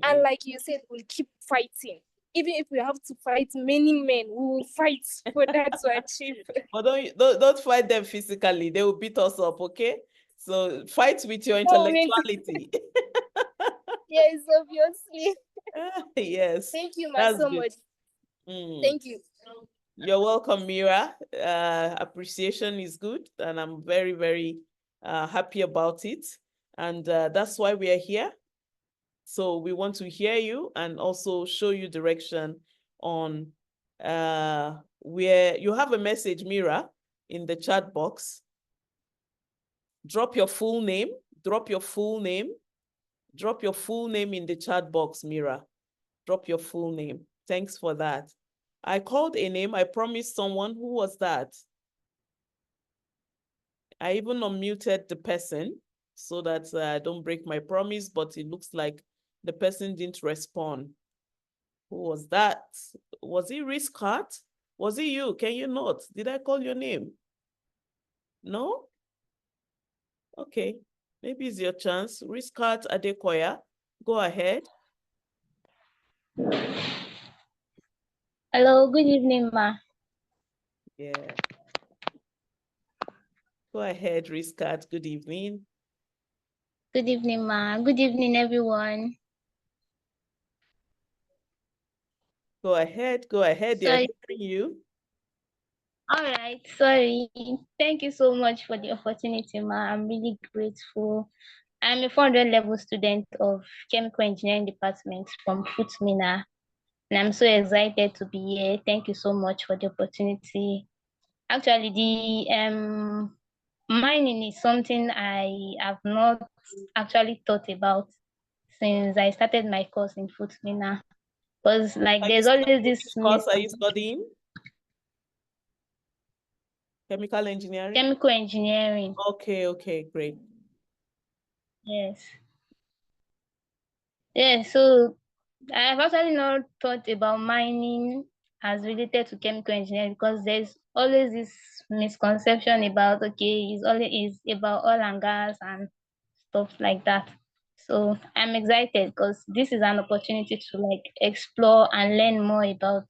And like you said, we'll keep fighting. Even if we have to fight many men, we will fight for that to achieve. But don't fight them physically. They will beat us up, okay? So fight with your intellectuality. Yes, obviously. Yes. Thank you, ma, so much. Thank you. You're welcome, Mira. Appreciation is good, and I'm very, very happy about it. And that's why we are here. So we want to hear you and also show you direction on where you have a message, Mira, in the chat box. Drop your full name. Drop your full name. Drop your full name in the chat box, Mira. Drop your full name. Thanks for that. I called a name. I promised someone. Who was that? I even unmuted the person so that I don't break my promise, but it looks like the person didn't respond. Who was that? Was it Riscott? Was it you? Can you note? Did I call your name? No? Okay. Maybe it's your chance. Riscott Adekoya, go ahead. Hello, good evening, ma. Yeah. Go ahead, Riscott. Good evening. Good evening, ma. Good evening, everyone. Go ahead. Go ahead. They're hearing you. All right. Sorry. Thank you so much for the opportunity, ma. I'm really grateful. I'm a 400 level student of Chemical Engineering Department from Futmina, and I'm so excited to be here. Thank you so much for the opportunity. Actually, the mining is something I have not actually thought about since I started my course in Futmina. Because like there's always this Which course are you studying? Chemical engineering? Chemical engineering. Okay, great. Yes. Yeah, so I've actually not thought about mining as related to chemical engineering because there's always this misconception about, okay, it's always about oil and gas and stuff like that. So I'm excited because this is an opportunity to like explore and learn more about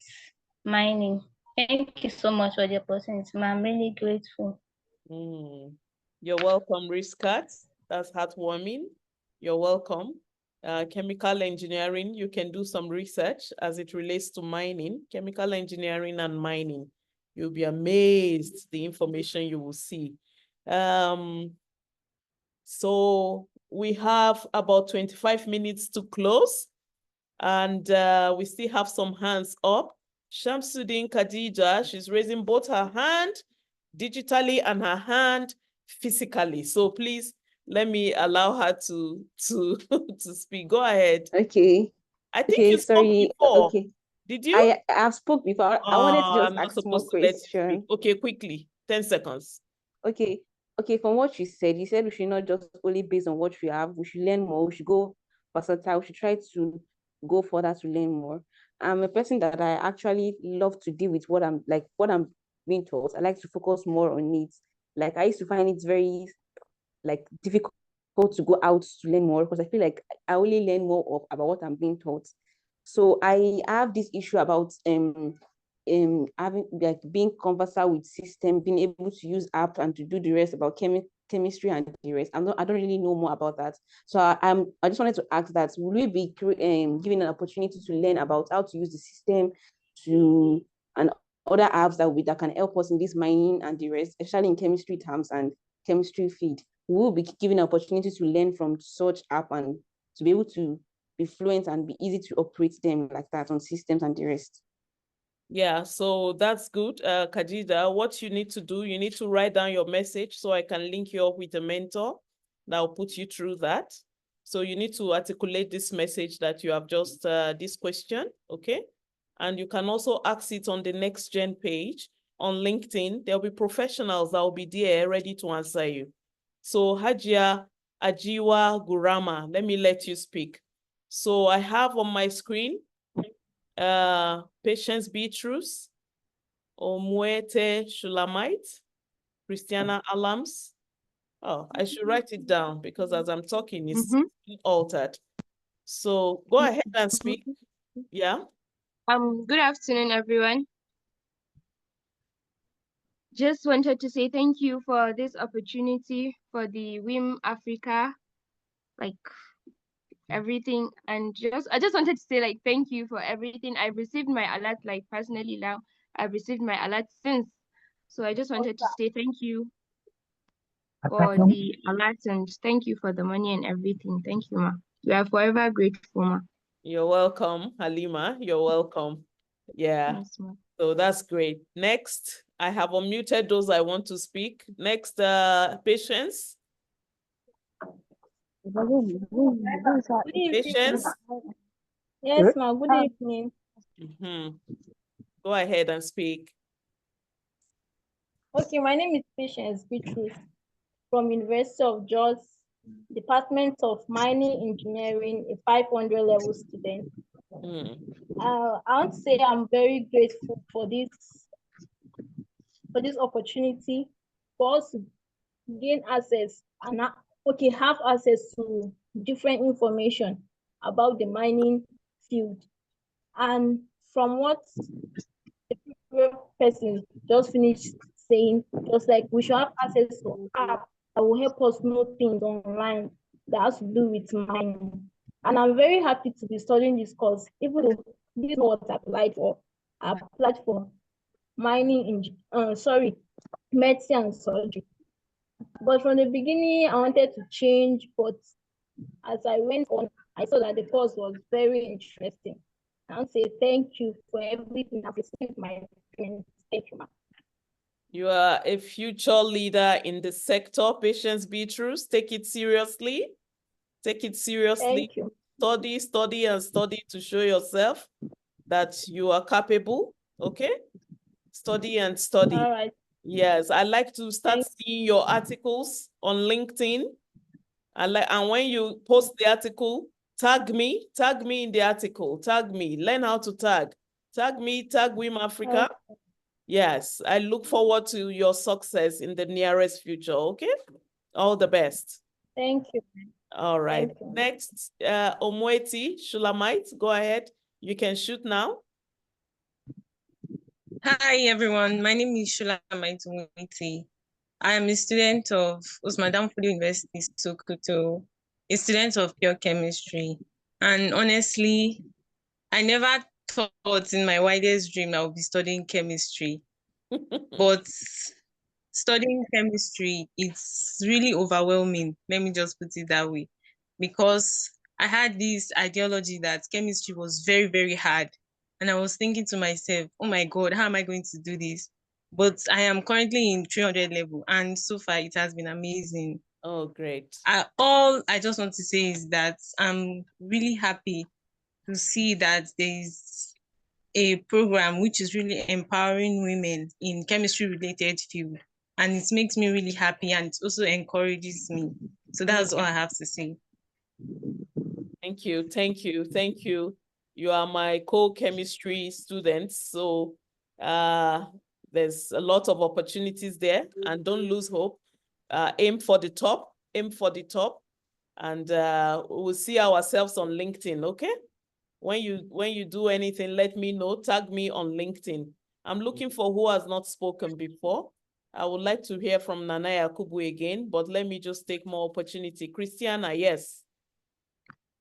mining. Thank you so much for the opportunity, ma'am. I'm really grateful. You're welcome, Riskat. That's heartwarming. You're welcome. Chemical engineering, you can do some research as it relates to mining, chemical engineering and mining. You'll be amazed the information you will see. So we have about 25 minutes to close, and we still have some hands up. Shamsuddin Khadija, she's raising both her hand digitally and her hand physically. So please let me allow her to to speak. Go ahead. Okay. I think you spoke before. Okay. Did you? I've spoke before. I wanted to just I'm not ask more supposed to let you speak. questions. Okay, quickly. 10 seconds. Okay. From what you said we should not just only based on what we have. We should learn more. We should go versatile. We should try to go further to learn more. I'm a person that I actually love to deal with what I'm being taught. I like to focus more on it. Like I used to find it very difficult to go out to learn more because I feel like I only learn more about what I'm being taught. So I have this issue about having being conversant with system, being able to use apps and to do the rest about chemistry and the rest. I don't really know more about that. So I just wanted to ask that, will we be given an opportunity to learn about how to use the system and other apps that can help us in this mining and the rest, especially in chemistry terms and chemistry field? We will be given an opportunity to learn from such app and to be able to be fluent and be easy to operate them like that on systems and the rest. Yeah, so that's good. Khadija, what you need to do, you need to write down your message so I can link you up with a mentor that will put you through that. So you need to articulate this message that you have just, this question, okay? And you can also ask it on the NextGen page on LinkedIn. There'll be professionals that will be there ready to answer you. So Hajia Ajiwa Gurama, let me let you speak. So I have on my screen, Patience Beatrice, Omuete Shulamite, Christiana Alams. Oh, I should write it down because as I'm talking, it's altered. So go ahead and speak. Yeah. Good afternoon, everyone. Just wanted to say thank you for this opportunity for the WiM-Africa, like everything, and I just wanted to say like thank you for everything. I've received my alert like personally now. I've received my alert since, so I just wanted to say thank you for the alert and thank you for the money and everything. Thank you, ma. We are forever grateful, ma. You're welcome, Halima. You're welcome. Yeah. Yes, ma. So that's great. Next, I have unmuted those I want to speak. Next, Patience. Patience. Yes, ma'am. Good evening. Go ahead and speak. Okay, my name is Patience Beatrice from University of Jos, Department of Mining Engineering, a 500 level student. I want to say I'm very grateful for this opportunity for us to gain access and have access to different information about the mining field. And from what the person just finished saying, just like we should have access to app that will help us know things online that has to do with mining. And I'm very happy to be studying this course, even though this is what I applied for. I applied for medicine and surgery. But from the beginning, I wanted to change, but as I went on, I saw that the course was very interesting. I want to say thank you for everything. I've received my friends. Thank you, ma'am. You are a future leader in the sector, Patience Beatrice. Take it seriously. Take it seriously. Thank you. Study, study, and study to show yourself. that you are capable, okay? Study and study. All right. Yes, I like to start seeing your articles on LinkedIn. And when you post the article, tag me in the article, tag me, learn how to tag. Tag me, tag WiM-Africa. Okay. Yes, I look forward to your success in the nearest future, okay? All the best. Thank you. All right. Thank you. Next, Omweti Shulamite, go ahead. You can shoot now. Hi, everyone. My name is Shulamite Umwiti. I am a student of Usman Danfodiyo University, Sokoto, a student of pure chemistry. And honestly, I never thought in my wildest dream I would be studying chemistry. But studying chemistry, it's really overwhelming. Let me just put it that way. Because I had this ideology that chemistry was very, very hard. And I was thinking to myself, oh my God, how am I going to do this? But I am currently in 300 level, and so far it has been amazing. Oh, great. All I just want to say is that I'm really happy to see that there's a program which is really empowering women in chemistry-related field. And it makes me really happy, and it also encourages me. So that's all I have to say. Thank you, thank you, thank you. You are my co-chemistry student, so there's a lot of opportunities there, and don't lose hope. Aim for the top, aim for the top, and we'll see ourselves on LinkedIn, okay? When you do anything, let me know, tag me on LinkedIn. I'm looking for who has not spoken before. I would like to hear from Nana Yakubu again, but let me just take more opportunity. Christiana, yes.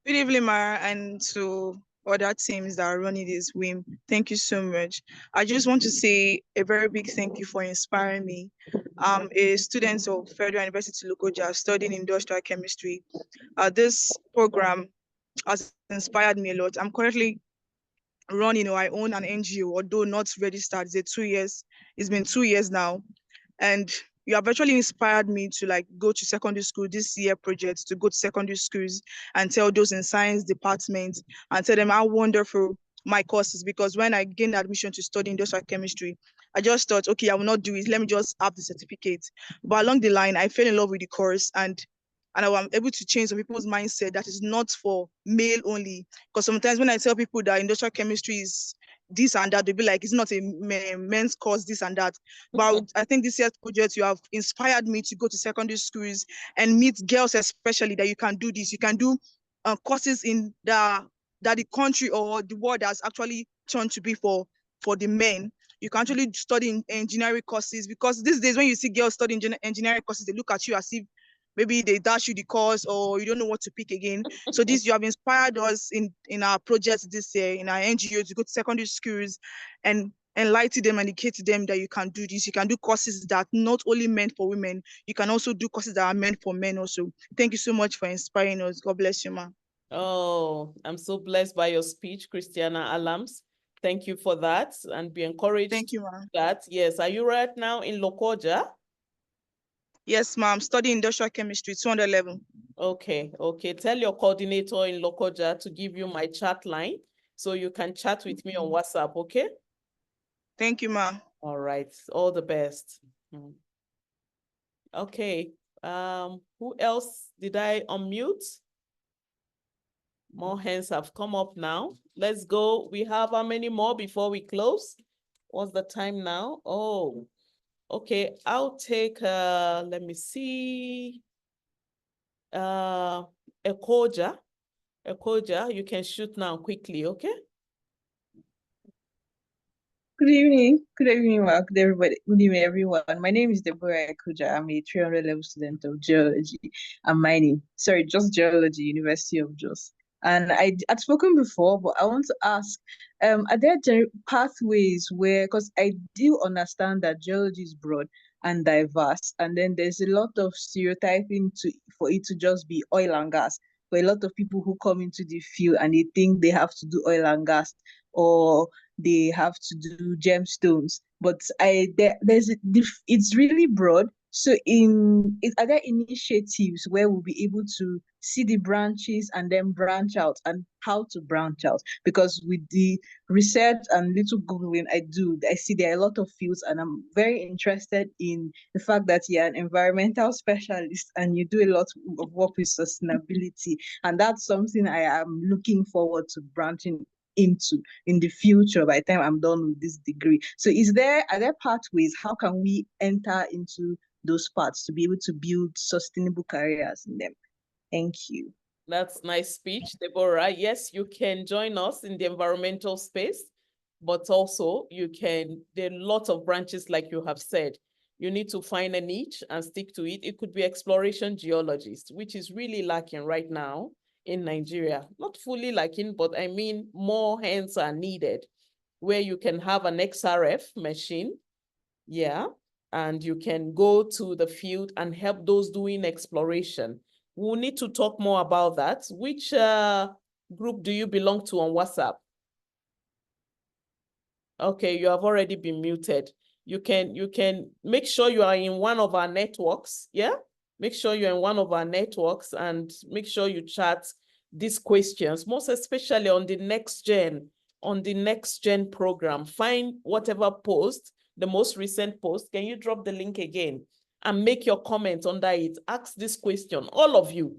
Good evening, Mara, and to other teams that are running this WIM. Thank you so much. I just want to say a very big thank you for inspiring me. I'm a student of Federal University Lokoja studying industrial chemistry. This program has inspired me a lot. I'm currently running, I own an NGO, although not registered. It's been 2 years now. And you have actually inspired me to go to secondary school this year project, to go to secondary schools and tell those in science departments and tell them how wonderful my course is. Because when I gained admission to study industrial chemistry, I just thought, okay, I will not do it. Let me just have the certificate. But along the line, I fell in love with the course, and I was able to change some people's mindset that is not for male only. Because sometimes when I tell people that industrial chemistry is this and that, they'll be like, it's not a men's course, this and that. But I think this year's project, you have inspired me to go to secondary schools and meet girls, especially, that you can do this. You can do courses in that the country or the world has actually turned to be for the men. You can actually study engineering courses, because these days when you see girls studying engineering courses, they look at you as if maybe they dash you the course or you don't know what to pick again. So you have inspired us in our projects this year, in our NGO, to go to secondary schools and enlighten them and educate them that you can do this. You can do courses that not only meant for women, you can also do courses that are meant for men also. Thank you so much for inspiring us. God bless you, ma. Oh, I'm so blessed by your speech, Christiana Alams. Thank you for that, and be encouraged. Thank you, ma. That, yes. Are you right now in Lokoja? Yes, ma'am. Studying industrial chemistry, 200 level. Okay. Tell your coordinator in Lokoja to give you my chat line so you can chat with me on WhatsApp, okay? Thank you, ma'am. All right. All the best. Okay. Who else did I unmute? More hands have come up now. Let's go. We have how many more before we close? What's the time now? Oh, okay. I'll take, let me see. Ekoja, you can shoot now quickly, okay? Good evening. Good evening, Mark. Everybody. Good evening, everyone. My name is Deborah Ekuja. I'm a 300 level student of geology and mining. Sorry, just geology, University of Jos. And I'd spoken before, but I want to ask, are there pathways where, because I do understand that geology is broad and diverse, and then there's a lot of stereotyping for it to just be oil and gas. For a lot of people who come into the field and they think they have to do oil and gas, or they have to do gemstones, but it's really broad. So are there initiatives where we'll be able to see the branches and then branch out, and how to branch out? Because with the research and little Googling I do, I see there are a lot of fields, and I'm very interested in the fact that you're an environmental specialist and you do a lot of work with sustainability. And that's something I am looking forward to branching into in the future by the time I'm done with this degree. So are there pathways? How can we enter into those paths to be able to build sustainable careers in them? Thank you. That's nice speech, Deborah. Yes, you can join us in the environmental space, but also there are lots of branches, like you have said. You need to find a niche and stick to it. It could be exploration geologist, which is really lacking right now in Nigeria. Not fully lacking, but I mean more hands are needed, where you can have an XRF machine, yeah, and you can go to the field and help those doing exploration. We'll need to talk more about that. Which group do you belong to on WhatsApp? Okay, you have already been muted. You can make sure you are in one of our networks, yeah? Make sure you're in one of our networks and make sure you chat these questions, most especially on the NextGen program. Find whatever post, the most recent post. Can you drop the link again and make your comment under it? Ask this question, all of you.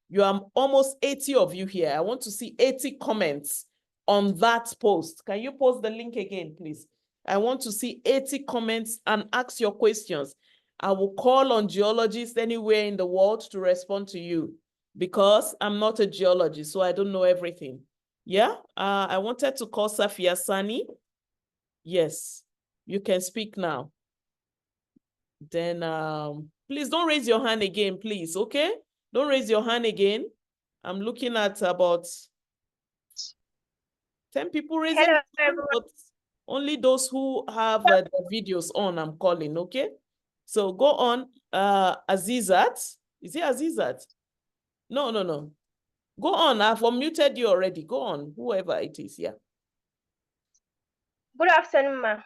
You are almost 80 of you here. I want to see 80 comments on that post. Can you post the link again, please? I want to see 80 comments and ask your questions. I will call on geologists anywhere in the world to respond to you because I'm not a geologist, so I don't know everything. Yeah, I wanted to call Safia Sani. Yes, you can speak now. Then please don't raise your hand again, please, okay? Don't raise your hand again. I'm looking at about 10 people raising Hello, hand, but only those who have the videos on, I'm calling, okay? So go on, Azizat. Is it Azizat? No. Go on, I've unmuted you already. Go on, whoever it is, yeah. Good afternoon, ma.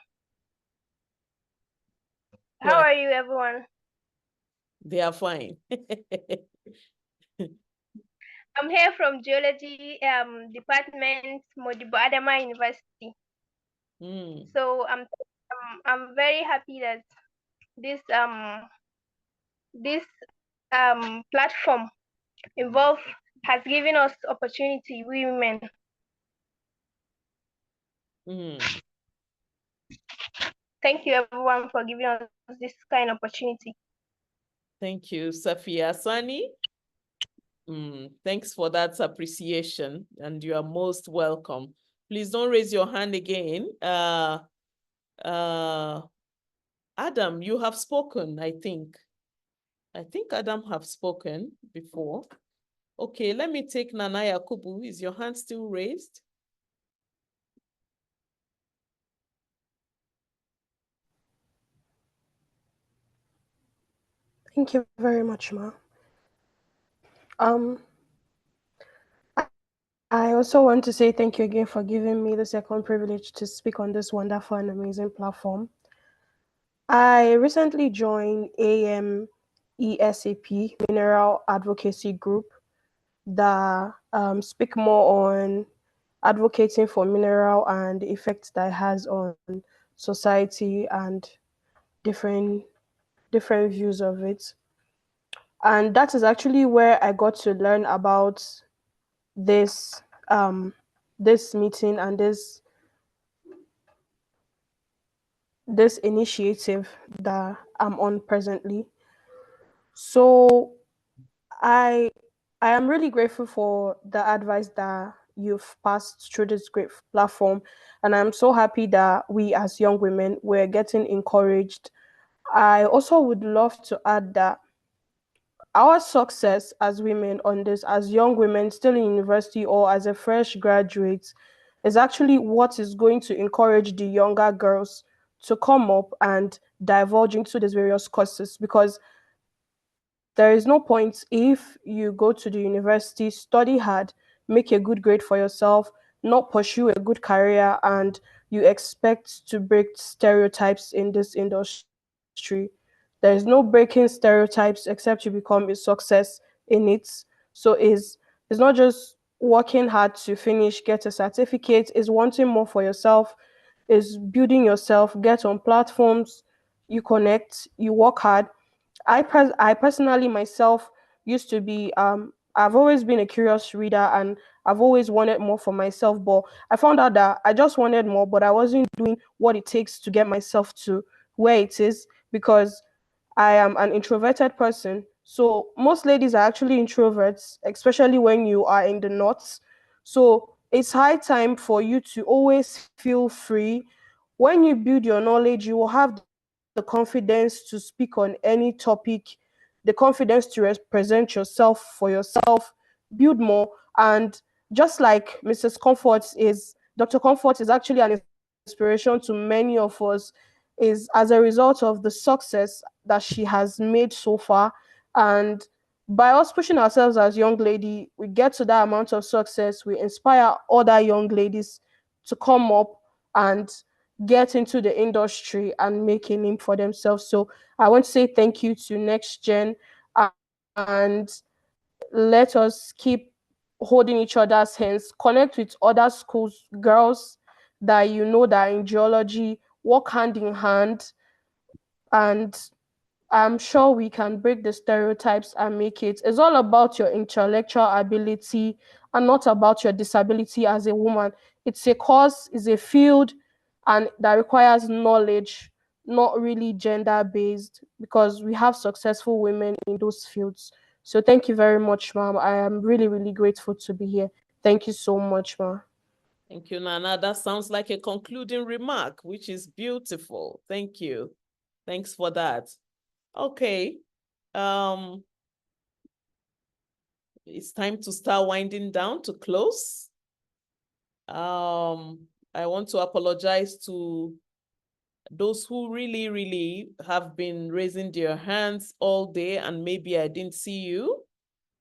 How are you, everyone? They are fine. I'm here from Geology Department, Modibo Adama University. So I'm very happy that this platform has given us opportunity, women. Thank you, everyone, for giving us this kind of opportunity. Thank you, Safia Sani. Thanks for that appreciation, and you are most welcome. Please don't raise your hand again. Adam, you have spoken, I think. I think Adam have spoken before. Okay, let me take Nanaya Kubu. Is your hand still raised? Thank you very much, Ma. I also want to say thank you again for giving me the second privilege to speak on this wonderful and amazing platform. I recently joined AMESAP, Mineral Advocacy Group, that speak more on advocating for mineral and the effects that it has on society and different views of it. And that is actually where I got to learn about this this meeting and this initiative that I'm on presently. So I am really grateful for the advice that you've passed through this great platform, and I'm so happy that we as young women we're getting encouraged. I also would love to add that our success as women on this, as young women still in university or as a fresh graduate, is actually what is going to encourage the younger girls to come up and divulge into these various courses, because there is no point if you go to the university, study hard, make a good grade for yourself, not pursue a good career, and you expect to break stereotypes in this industry. There's There is no breaking stereotypes except you become a success in it. So it's not just working hard to finish, get a certificate, is wanting more for yourself, is building yourself, get on platforms, you connect, you work hard. I personally myself used to be I've always been a curious reader, and I've always wanted more for myself, but I found out that I just wanted more, but I wasn't doing what it takes to get myself to where it is, because I am an introverted person. So most ladies are actually introverts, especially when you are in the north. So it's high time for you to always feel free. When you build your knowledge, you will have the confidence to speak on any topic, the confidence to represent yourself for yourself, build more. And just like Mrs. Comfort is, Dr. Comfort is actually an inspiration to many of us, is as a result of the success that she has made so far. And by us pushing ourselves as young lady, we get to that amount of success, we inspire other young ladies to come up and get into the industry and make a name for themselves. So I want to say thank you to NextGen, and let us keep holding each other's hands, connect with other schools, girls that you know that are in geology, work hand in hand, and I'm sure we can break the stereotypes and make it. It's all about your intellectual ability and not about your disability as a woman. It's a course, it's a field, and that requires knowledge, not really gender based, because we have successful women in those fields. So thank you very much, ma'am. I am really, really grateful to be here. Thank you so much, ma'am. Thank you, Nana. That sounds like a concluding remark, which is beautiful. Thank you. Thanks for that. Okay. It's time to start winding down to close. I want to apologize to those who really, really have been raising their hands all day, and maybe I didn't see you.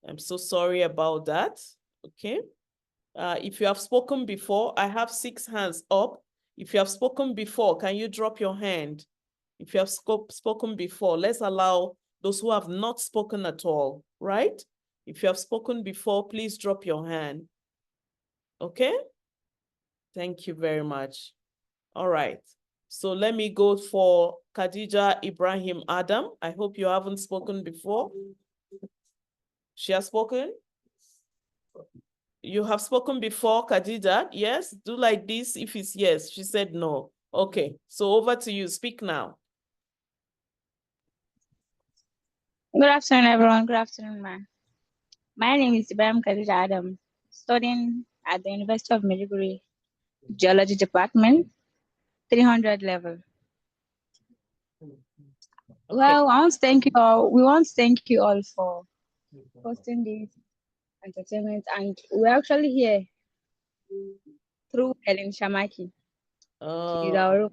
I'm so sorry about that. Okay. If you have spoken before, I have 6 hands up. If you have spoken before, can you drop your hand? If you have spoken before, let's allow those who have not spoken at all, right? If you have spoken before, please drop your hand. Okay? Thank you very much. All right. So let me go for Khadija Ibrahim Adam. I hope you haven't spoken before. She has spoken? You have spoken before, Khadija? Yes? Do like this if it's yes. She said no. Okay. So over to you. Speak now. Good afternoon, everyone. Good afternoon, ma'am. My name is Ibrahim Khadija Adam, studying at the University of Maiduguri, Geology Department, 300 level. Okay. Well, I want to thank you all. We want to thank you all for hosting this entertainment, and we're actually here through Helen Shamaki. She was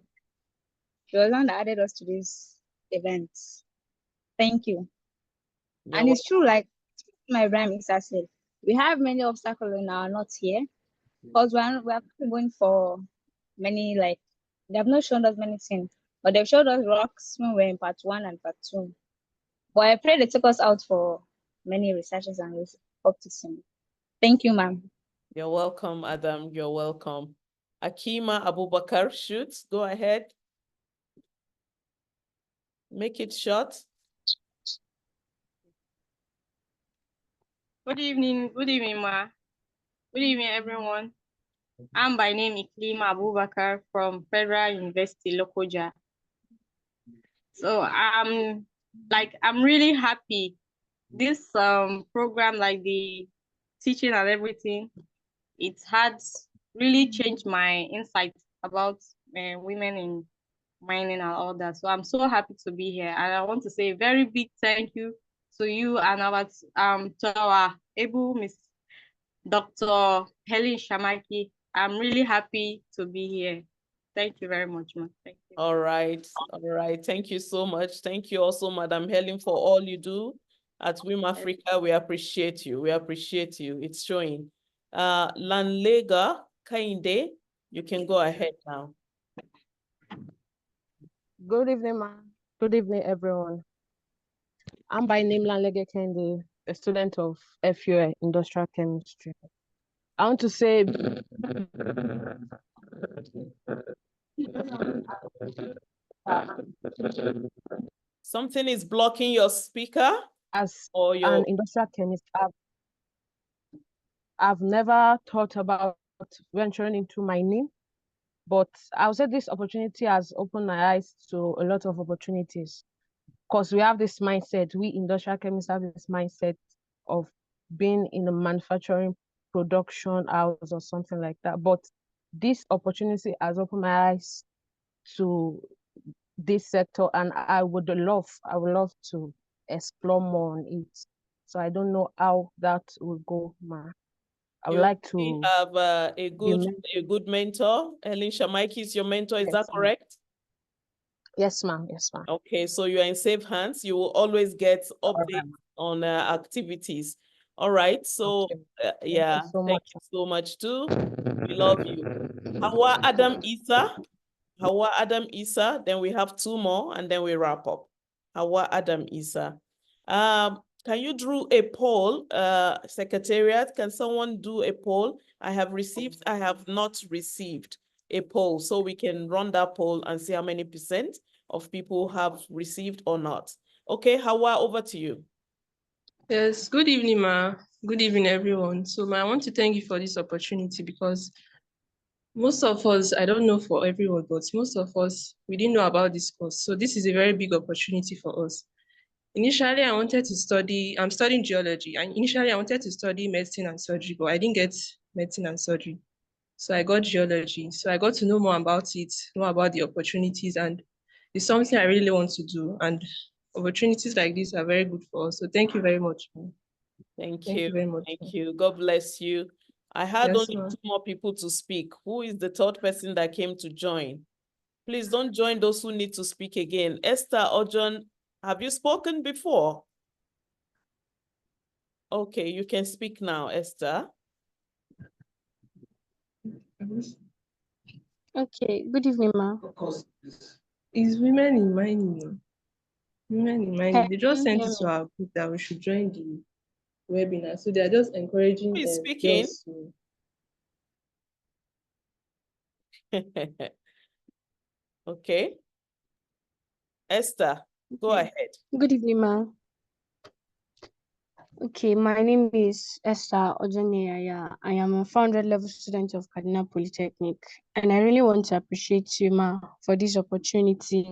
the one that added us to this event. Thank you. And it's true, like my Ibrahim Isa said, we have many obstacles in our not here, because we're going for many, like, they have not shown us many things, but they've showed us rocks when we're in part 1 and part 2. But I pray they took us out for many researches, and we hope to see. Thank you, ma'am. You're welcome, Adam. You're welcome. Akima Abubakar, shoot. Go ahead. Make it short. Good evening, ma. Good evening, everyone. I'm by name Iklima Abubakar from Federal University, Lokoja. So I'm really happy. This program, like the teaching and everything, it has really changed my insight about women in mining and all that. So I'm so happy to be here, and I want to say a very big thank you to you and to our able Miss Dr. Helen Shamaki. I'm really happy to be here. Thank you very much, ma'am. Thank you. All right. All right. Thank you so much. Thank you also, Madam Helen, for all you do at WIM-Africa. We appreciate you. We appreciate you. It's showing. Lanlega Kainde, you can go ahead now. Good evening, ma'am. Good evening, everyone. I'm by name Lanlege Kendi, a student of FUA Industrial Chemistry. I want to say something is blocking your speaker as or your an industrial chemist. I've never thought about venturing into mining, but I would say this opportunity has opened my eyes to a lot of opportunities. Because we have this mindset, we industrial chemists have this mindset of being in a manufacturing production house or something like that. But this opportunity has opened my eyes to this sector, and I would love to explore more on it. So I don't know how that will go, ma. I would you like to have a good mentor. Helen Shamaiki is your mentor, is that correct? Yes, ma'am. Yes, ma'am. Okay, so you are in safe hands. You will always get updates on activities. All right, so yeah, thank you so much too. We love you. Hawa Adam Isa, then we have two more and then we wrap up. Hawa Adam Isa. Can you do a poll, Secretariat? Can someone do a poll? I have not received a poll, so we can run that poll and see how many percent of people have received or not. Okay, Hawa, over to you. Yes, good evening, ma. Good evening, everyone. So, ma, I want to thank you for this opportunity because most of us, I don't know for everyone, but most of us, we didn't know about this course. So this is a very big opportunity for us. Initially, I wanted to study, I'm studying geology. And initially, I wanted to study medicine and surgery, but I didn't get medicine and surgery. So I got geology. So I got to know more about it, know about the opportunities, and it's something I really want to do. And opportunities like this are very good for us. So thank you very much. Thank you very much. Thank you. God bless you. I had Yes, only two more people to speak. Who is the third person that came to join? Please don't join those who need to speak again. Esther or John, have you spoken before? Okay, you can speak now, Esther. Okay, good evening, ma. Is women in mining? Women in mining. They just Can you sent hear it to me? our group that we should join the webinar. So they are just encouraging Who is speaking? girls to. Okay. Esther, go ahead. Good evening, ma. Okay, my name is Esther Ojeneaya. I am a 400 level student of Cardinal Polytechnic, and I really want to appreciate you, ma, for this opportunity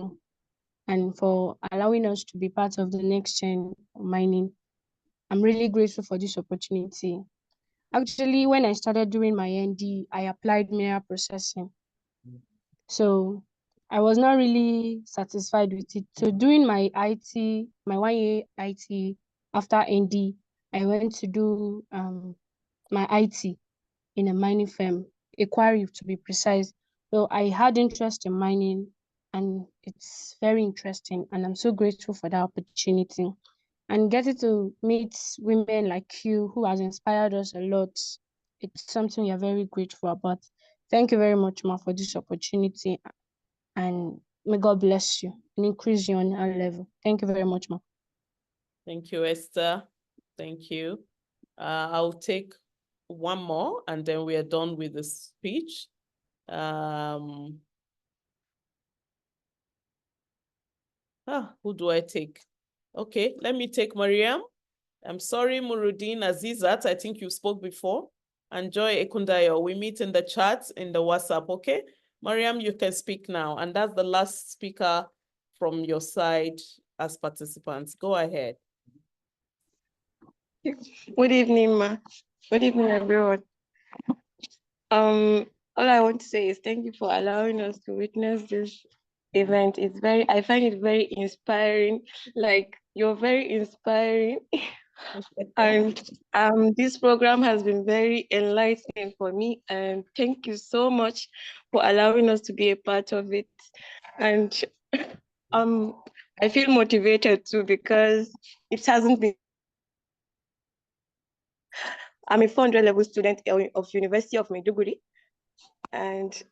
and for allowing us to be part of the NextGen mining. I'm really grateful for this opportunity. Actually, when I started doing my ND, I applied mineral processing. So I was not really satisfied with it. So doing my IT, my 1 year IT after ND, I went to do my IT in a mining firm, a quarry to be precise. So I had interest in mining and it's very interesting and I'm so grateful for that opportunity. And getting to meet women like you who has inspired us a lot, it's something we are very grateful about. Thank you very much, ma, for this opportunity. And may God bless you and increase you on our level. Thank you very much, ma. Thank you, Esther. Thank you. I'll take one more and then we are done with the speech. Who do I take? Okay, let me take Mariam. I'm sorry, Muruddin Azizat. I think you spoke before. And Joy Ekundayo. We meet in the chat in the WhatsApp, okay? Mariam, you can speak now. And that's the last speaker from your side as participants. Go ahead. Good evening, ma. Good evening, everyone. All I want to say is thank you for allowing us to witness this event. I find it very inspiring. Like, you're very inspiring. And this program has been very enlightening for me. And thank you so much for allowing us to be a part of it. And I feel motivated too because it hasn't been. I'm a 400 level student of University of，and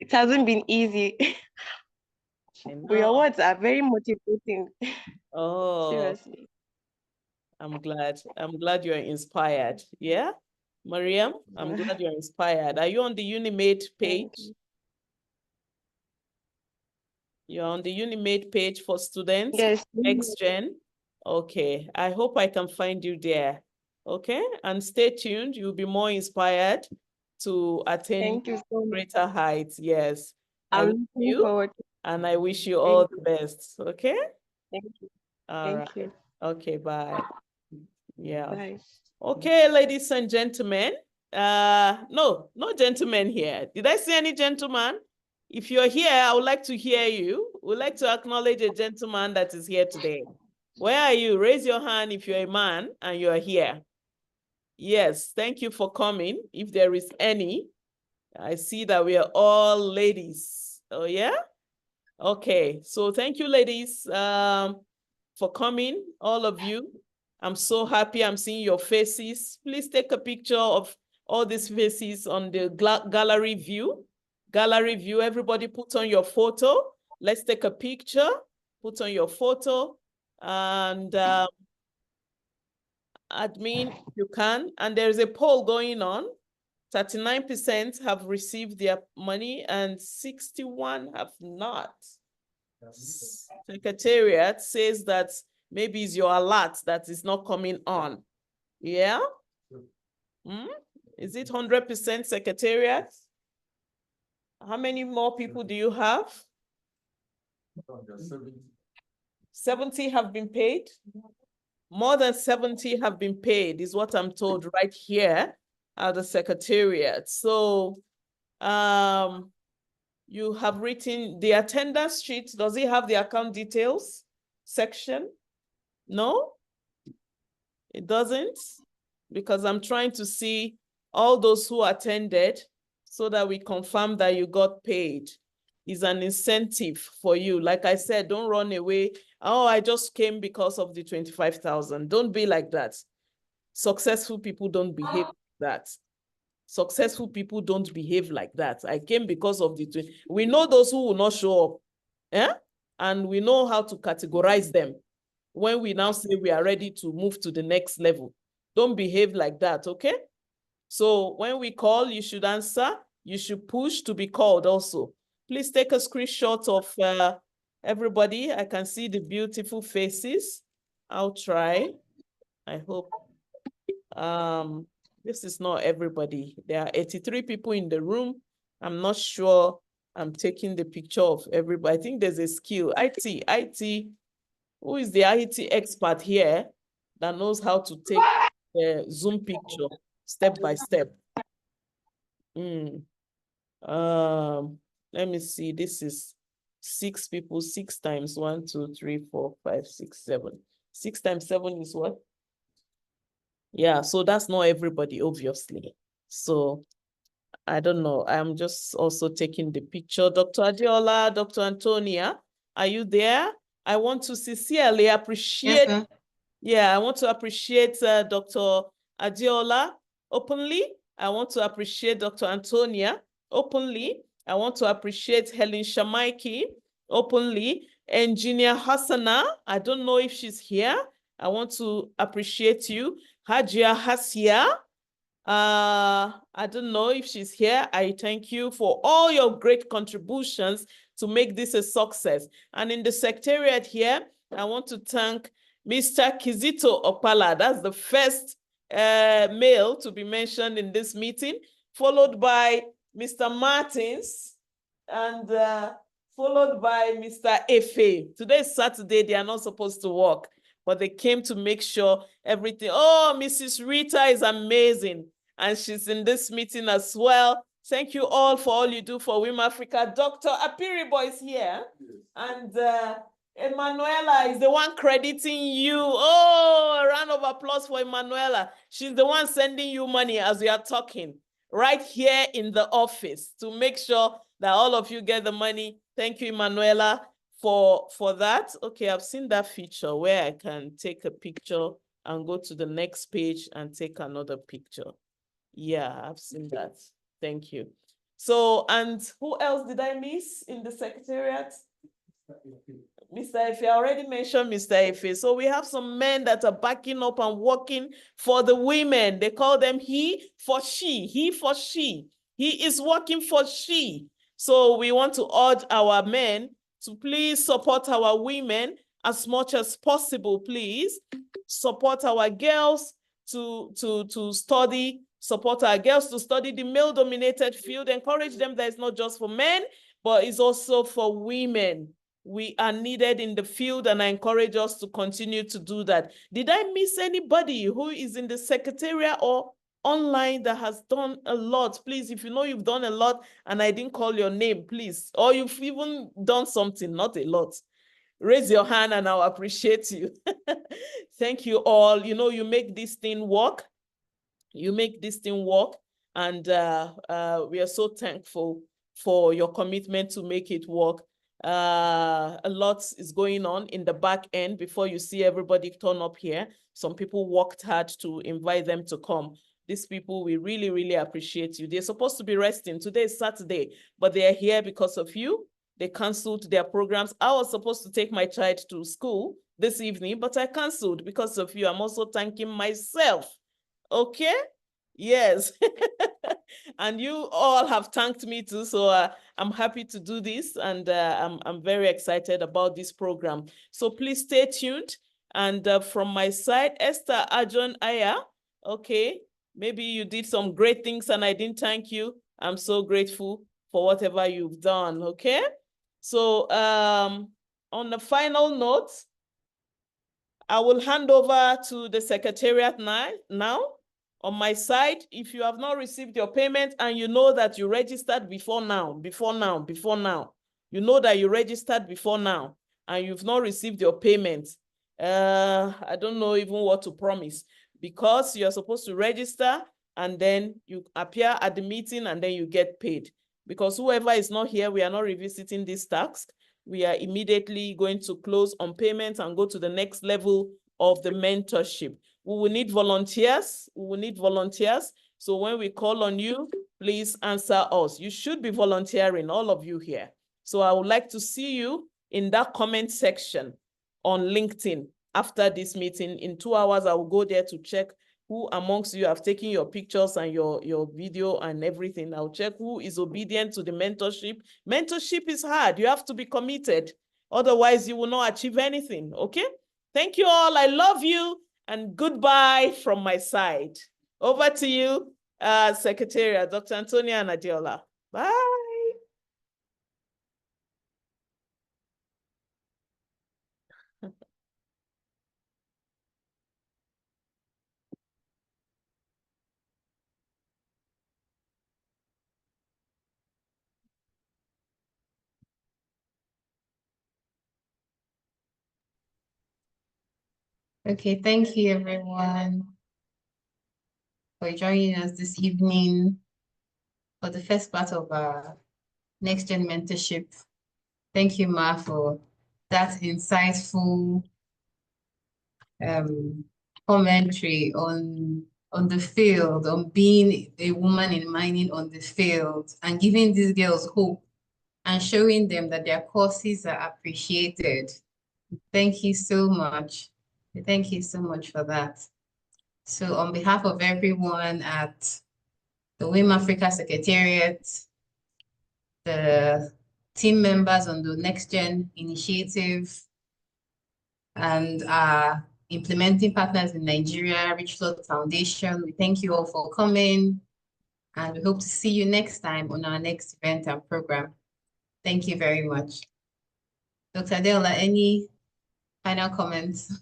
it hasn't been easy. Your words are very motivating. Oh, Seriously. I'm glad. I'm glad you're inspired. Yeah, Mariam, I'm glad you're inspired. Are you on the Unimate page? You're on the Unimate page for students? Yes. NextGen. Okay, I hope I can find you there. Okay, and stay tuned. You'll be more inspired to attain Thank you so much. greater heights. Yes, I I'm love looking you, forward to and I wish you all the best. Okay. Thank you. All right. Thank you. Okay. Bye. Yeah. Bye. Okay, ladies and gentlemen. No gentlemen here. Did I see any gentleman? If you're here, I would like to hear you. We'd like to acknowledge a gentleman that is here today. Where are you? Raise your hand if you're a man and you're here. Yes, thank you for coming. If there is any, I see that we are all ladies. Oh, yeah? Okay, so thank you, ladies, for coming, all of you. I'm so happy I'm seeing your faces. Please take a picture of all these faces on the gallery view. Gallery view, everybody put on your photo. Let's take a picture, put on your photo, and admin, you can. And there's a poll going on. 39% have received their money and 61 have not. Secretariat says that maybe it's your alert that is not coming on. Yeah? Is it 100% secretariat? How many more people do you have? 70 have been paid? More than 70 have been paid is what I'm told right here at the secretariat. So you have written the attendance sheet. Does it have the account details section? No, it doesn't, because I'm trying to see all those who attended so that we confirm that you got paid. Is an incentive for you. Like I said, don't run away. Oh, I just came because of the 25,000. Don't be like that. Successful people don't behave like that. Successful people don't behave like that. I came because of the 20. We know those who will not show up. Eh? And we know how to categorize them when we now say we are ready to move to the next level. Don't behave like that, okay? So when we call, you should answer. You should push to be called also. Please take a screenshot of everybody. I can see the beautiful faces. I'll try. I hope. This is not everybody. There are 83 people in the room. I'm not sure I'm taking the picture of everybody. I think there's a skill. IT. Who is the IT expert here that knows how to take a Zoom picture step by step? Let me see. This is 6 people. 6 times 1, 2, 3, 4, 5, 6, 7. 6 times 7 is what? Yeah, so that's not everybody, obviously. So I don't know. I'm just also taking the picture. Dr. Adiola, Dr. Antonia, are you there? I want to sincerely appreciate. Yes, yeah, I want to appreciate Dr. Adiola openly. I want to appreciate Dr. Antonia openly. I want to appreciate Helen Shamaiki openly. Engineer Hassana, I don't know if she's here. I want to appreciate you. Hajia Hasia, I don't know if she's here. I thank you for all your great contributions to make this a success. And in the secretariat here, I want to thank Mr. Kizito Opala. That's the first male to be mentioned in this meeting, followed by Mr. Martins and followed by Mr. Efe. Today is Saturday. They are not supposed to work, but they came to make sure everything. Oh, Mrs. Rita is amazing. And she's in this meeting as well. Thank you all for all you do for WiM-Africa. Dr. Apiribo is here. And Emanuela is the one crediting you. Oh, a round of applause for Emanuela. She's the one sending you money as we are talking right here in the office to make sure that all of you get the money. Thank you, Emanuela, for that. Okay, I've seen that feature where I can take a picture and go to the next page and take another picture. Yeah, I've seen that. Thank you. So, and who else did I miss in the secretariat? Mr. Ife, I already mentioned Mr. Ife. So we have some men that are backing up and working for the women. They call them he for she, he for she. He is working for she. So we want to urge our men to please support our women as much as possible, please. Support our girls to study, support our girls to study the male-dominated field, encourage them that it's not just for men, but it's also for women. We are needed in the field, and I encourage us to continue to do that. Did I miss anybody who is in the secretariat or online that has done a lot? Please, if you know you've done a lot and I didn't call your name, please, or you've even done something, not a lot, raise your hand and I'll appreciate you. Thank you all. You know, you make this thing work. You make this thing work, and we are so thankful for your commitment to make it work. A lot is going on in the back end before you see everybody turn up here. Some people worked hard to invite them to come. These people, we really, really appreciate you. They're supposed to be resting. Today is Saturday, but they are here because of you. They canceled their programs. I was supposed to take my child to school this evening, but I canceled because of you. I'm also thanking myself. Okay? Yes. And you all have thanked me too, so I'm happy to do this, and I'm very excited about this program. So please stay tuned. And from my side, Esther Ajon Aya, okay, maybe you did some great things and I didn't thank you. I'm so grateful for whatever you've done, okay? So on the final note, I will hand over to the secretariat now. On my side, if you have not received your payment and you know that you registered before now, you know that you registered before now and you've not received your payment, I don't know even what to promise, because you're supposed to register and then you appear at the meeting and then you get paid. Because whoever is not here, we are not revisiting this task. We are immediately going to close on payments and go to the next level of the mentorship. We will need volunteers. We will need volunteers. So when we call on you, please answer us. You should be volunteering, all of you here. So I would like to see you in that comment section on LinkedIn after this meeting. In 2 hours, I will go there to check who amongst you have taken your pictures and your video and everything. I'll check who is obedient to the mentorship. Mentorship is hard. You have to be committed. Otherwise, you will not achieve anything, okay? Thank you all. I love you. And goodbye from my side. Over to you, Secretariat, Dr. Antonia Nadiola. Bye. Okay, thank you everyone for joining us this evening for the first part of our NextGen mentorship. Thank you, Ma, for that insightful commentary on the field, on being a woman in mining on the field, and giving these girls hope and showing them that their courses are appreciated. Thank you so much. Thank you so much for that. So on behalf of everyone at the WiM-Africa Secretariat, the team members on the NextGen initiative, and our implementing partners in Nigeria, Rich Flood Foundation, we thank you all for coming, and we hope to see you next time on our next event and program. Thank you very much. Dr. Adeola, any final comments?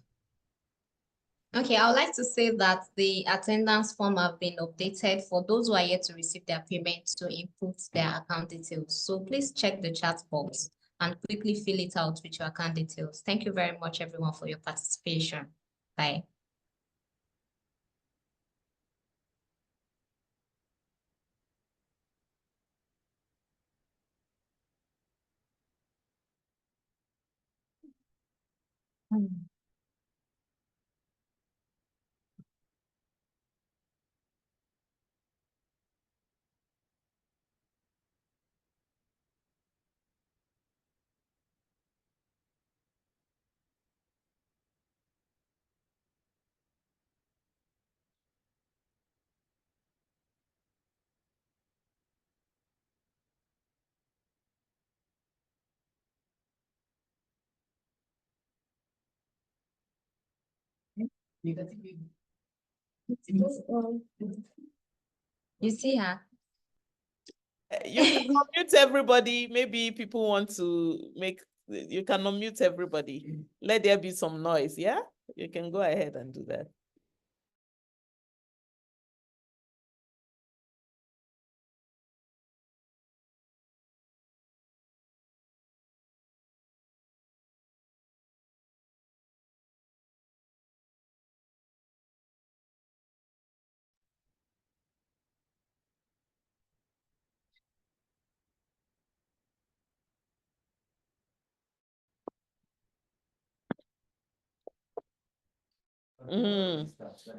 Okay, I would like to say that the attendance form have been updated for those who are yet to receive their payment to input their account details. So please check the chat box and quickly fill it out with your account details. Thank you very much, everyone, for your participation. Bye. You see her? You can unmute everybody. Maybe people want to you can unmute everybody. Let there be some noise, yeah? You can go ahead and do that.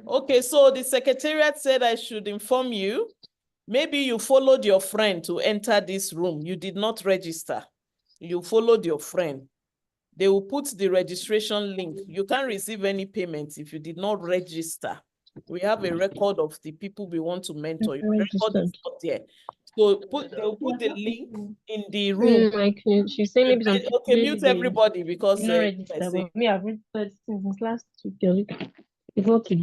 Okay, so the secretariat said I should inform you. Maybe you followed your friend to enter this room. You did not register. You followed your friend. They will put the registration link. You can't receive any payments if you did not register. We have a record of the people we want to mentor. Your record is not there. So they'll put the link in the room. Like she's saying maybe some people. Okay, mute everybody because not registered, but me, I've registered since last week. It's not today.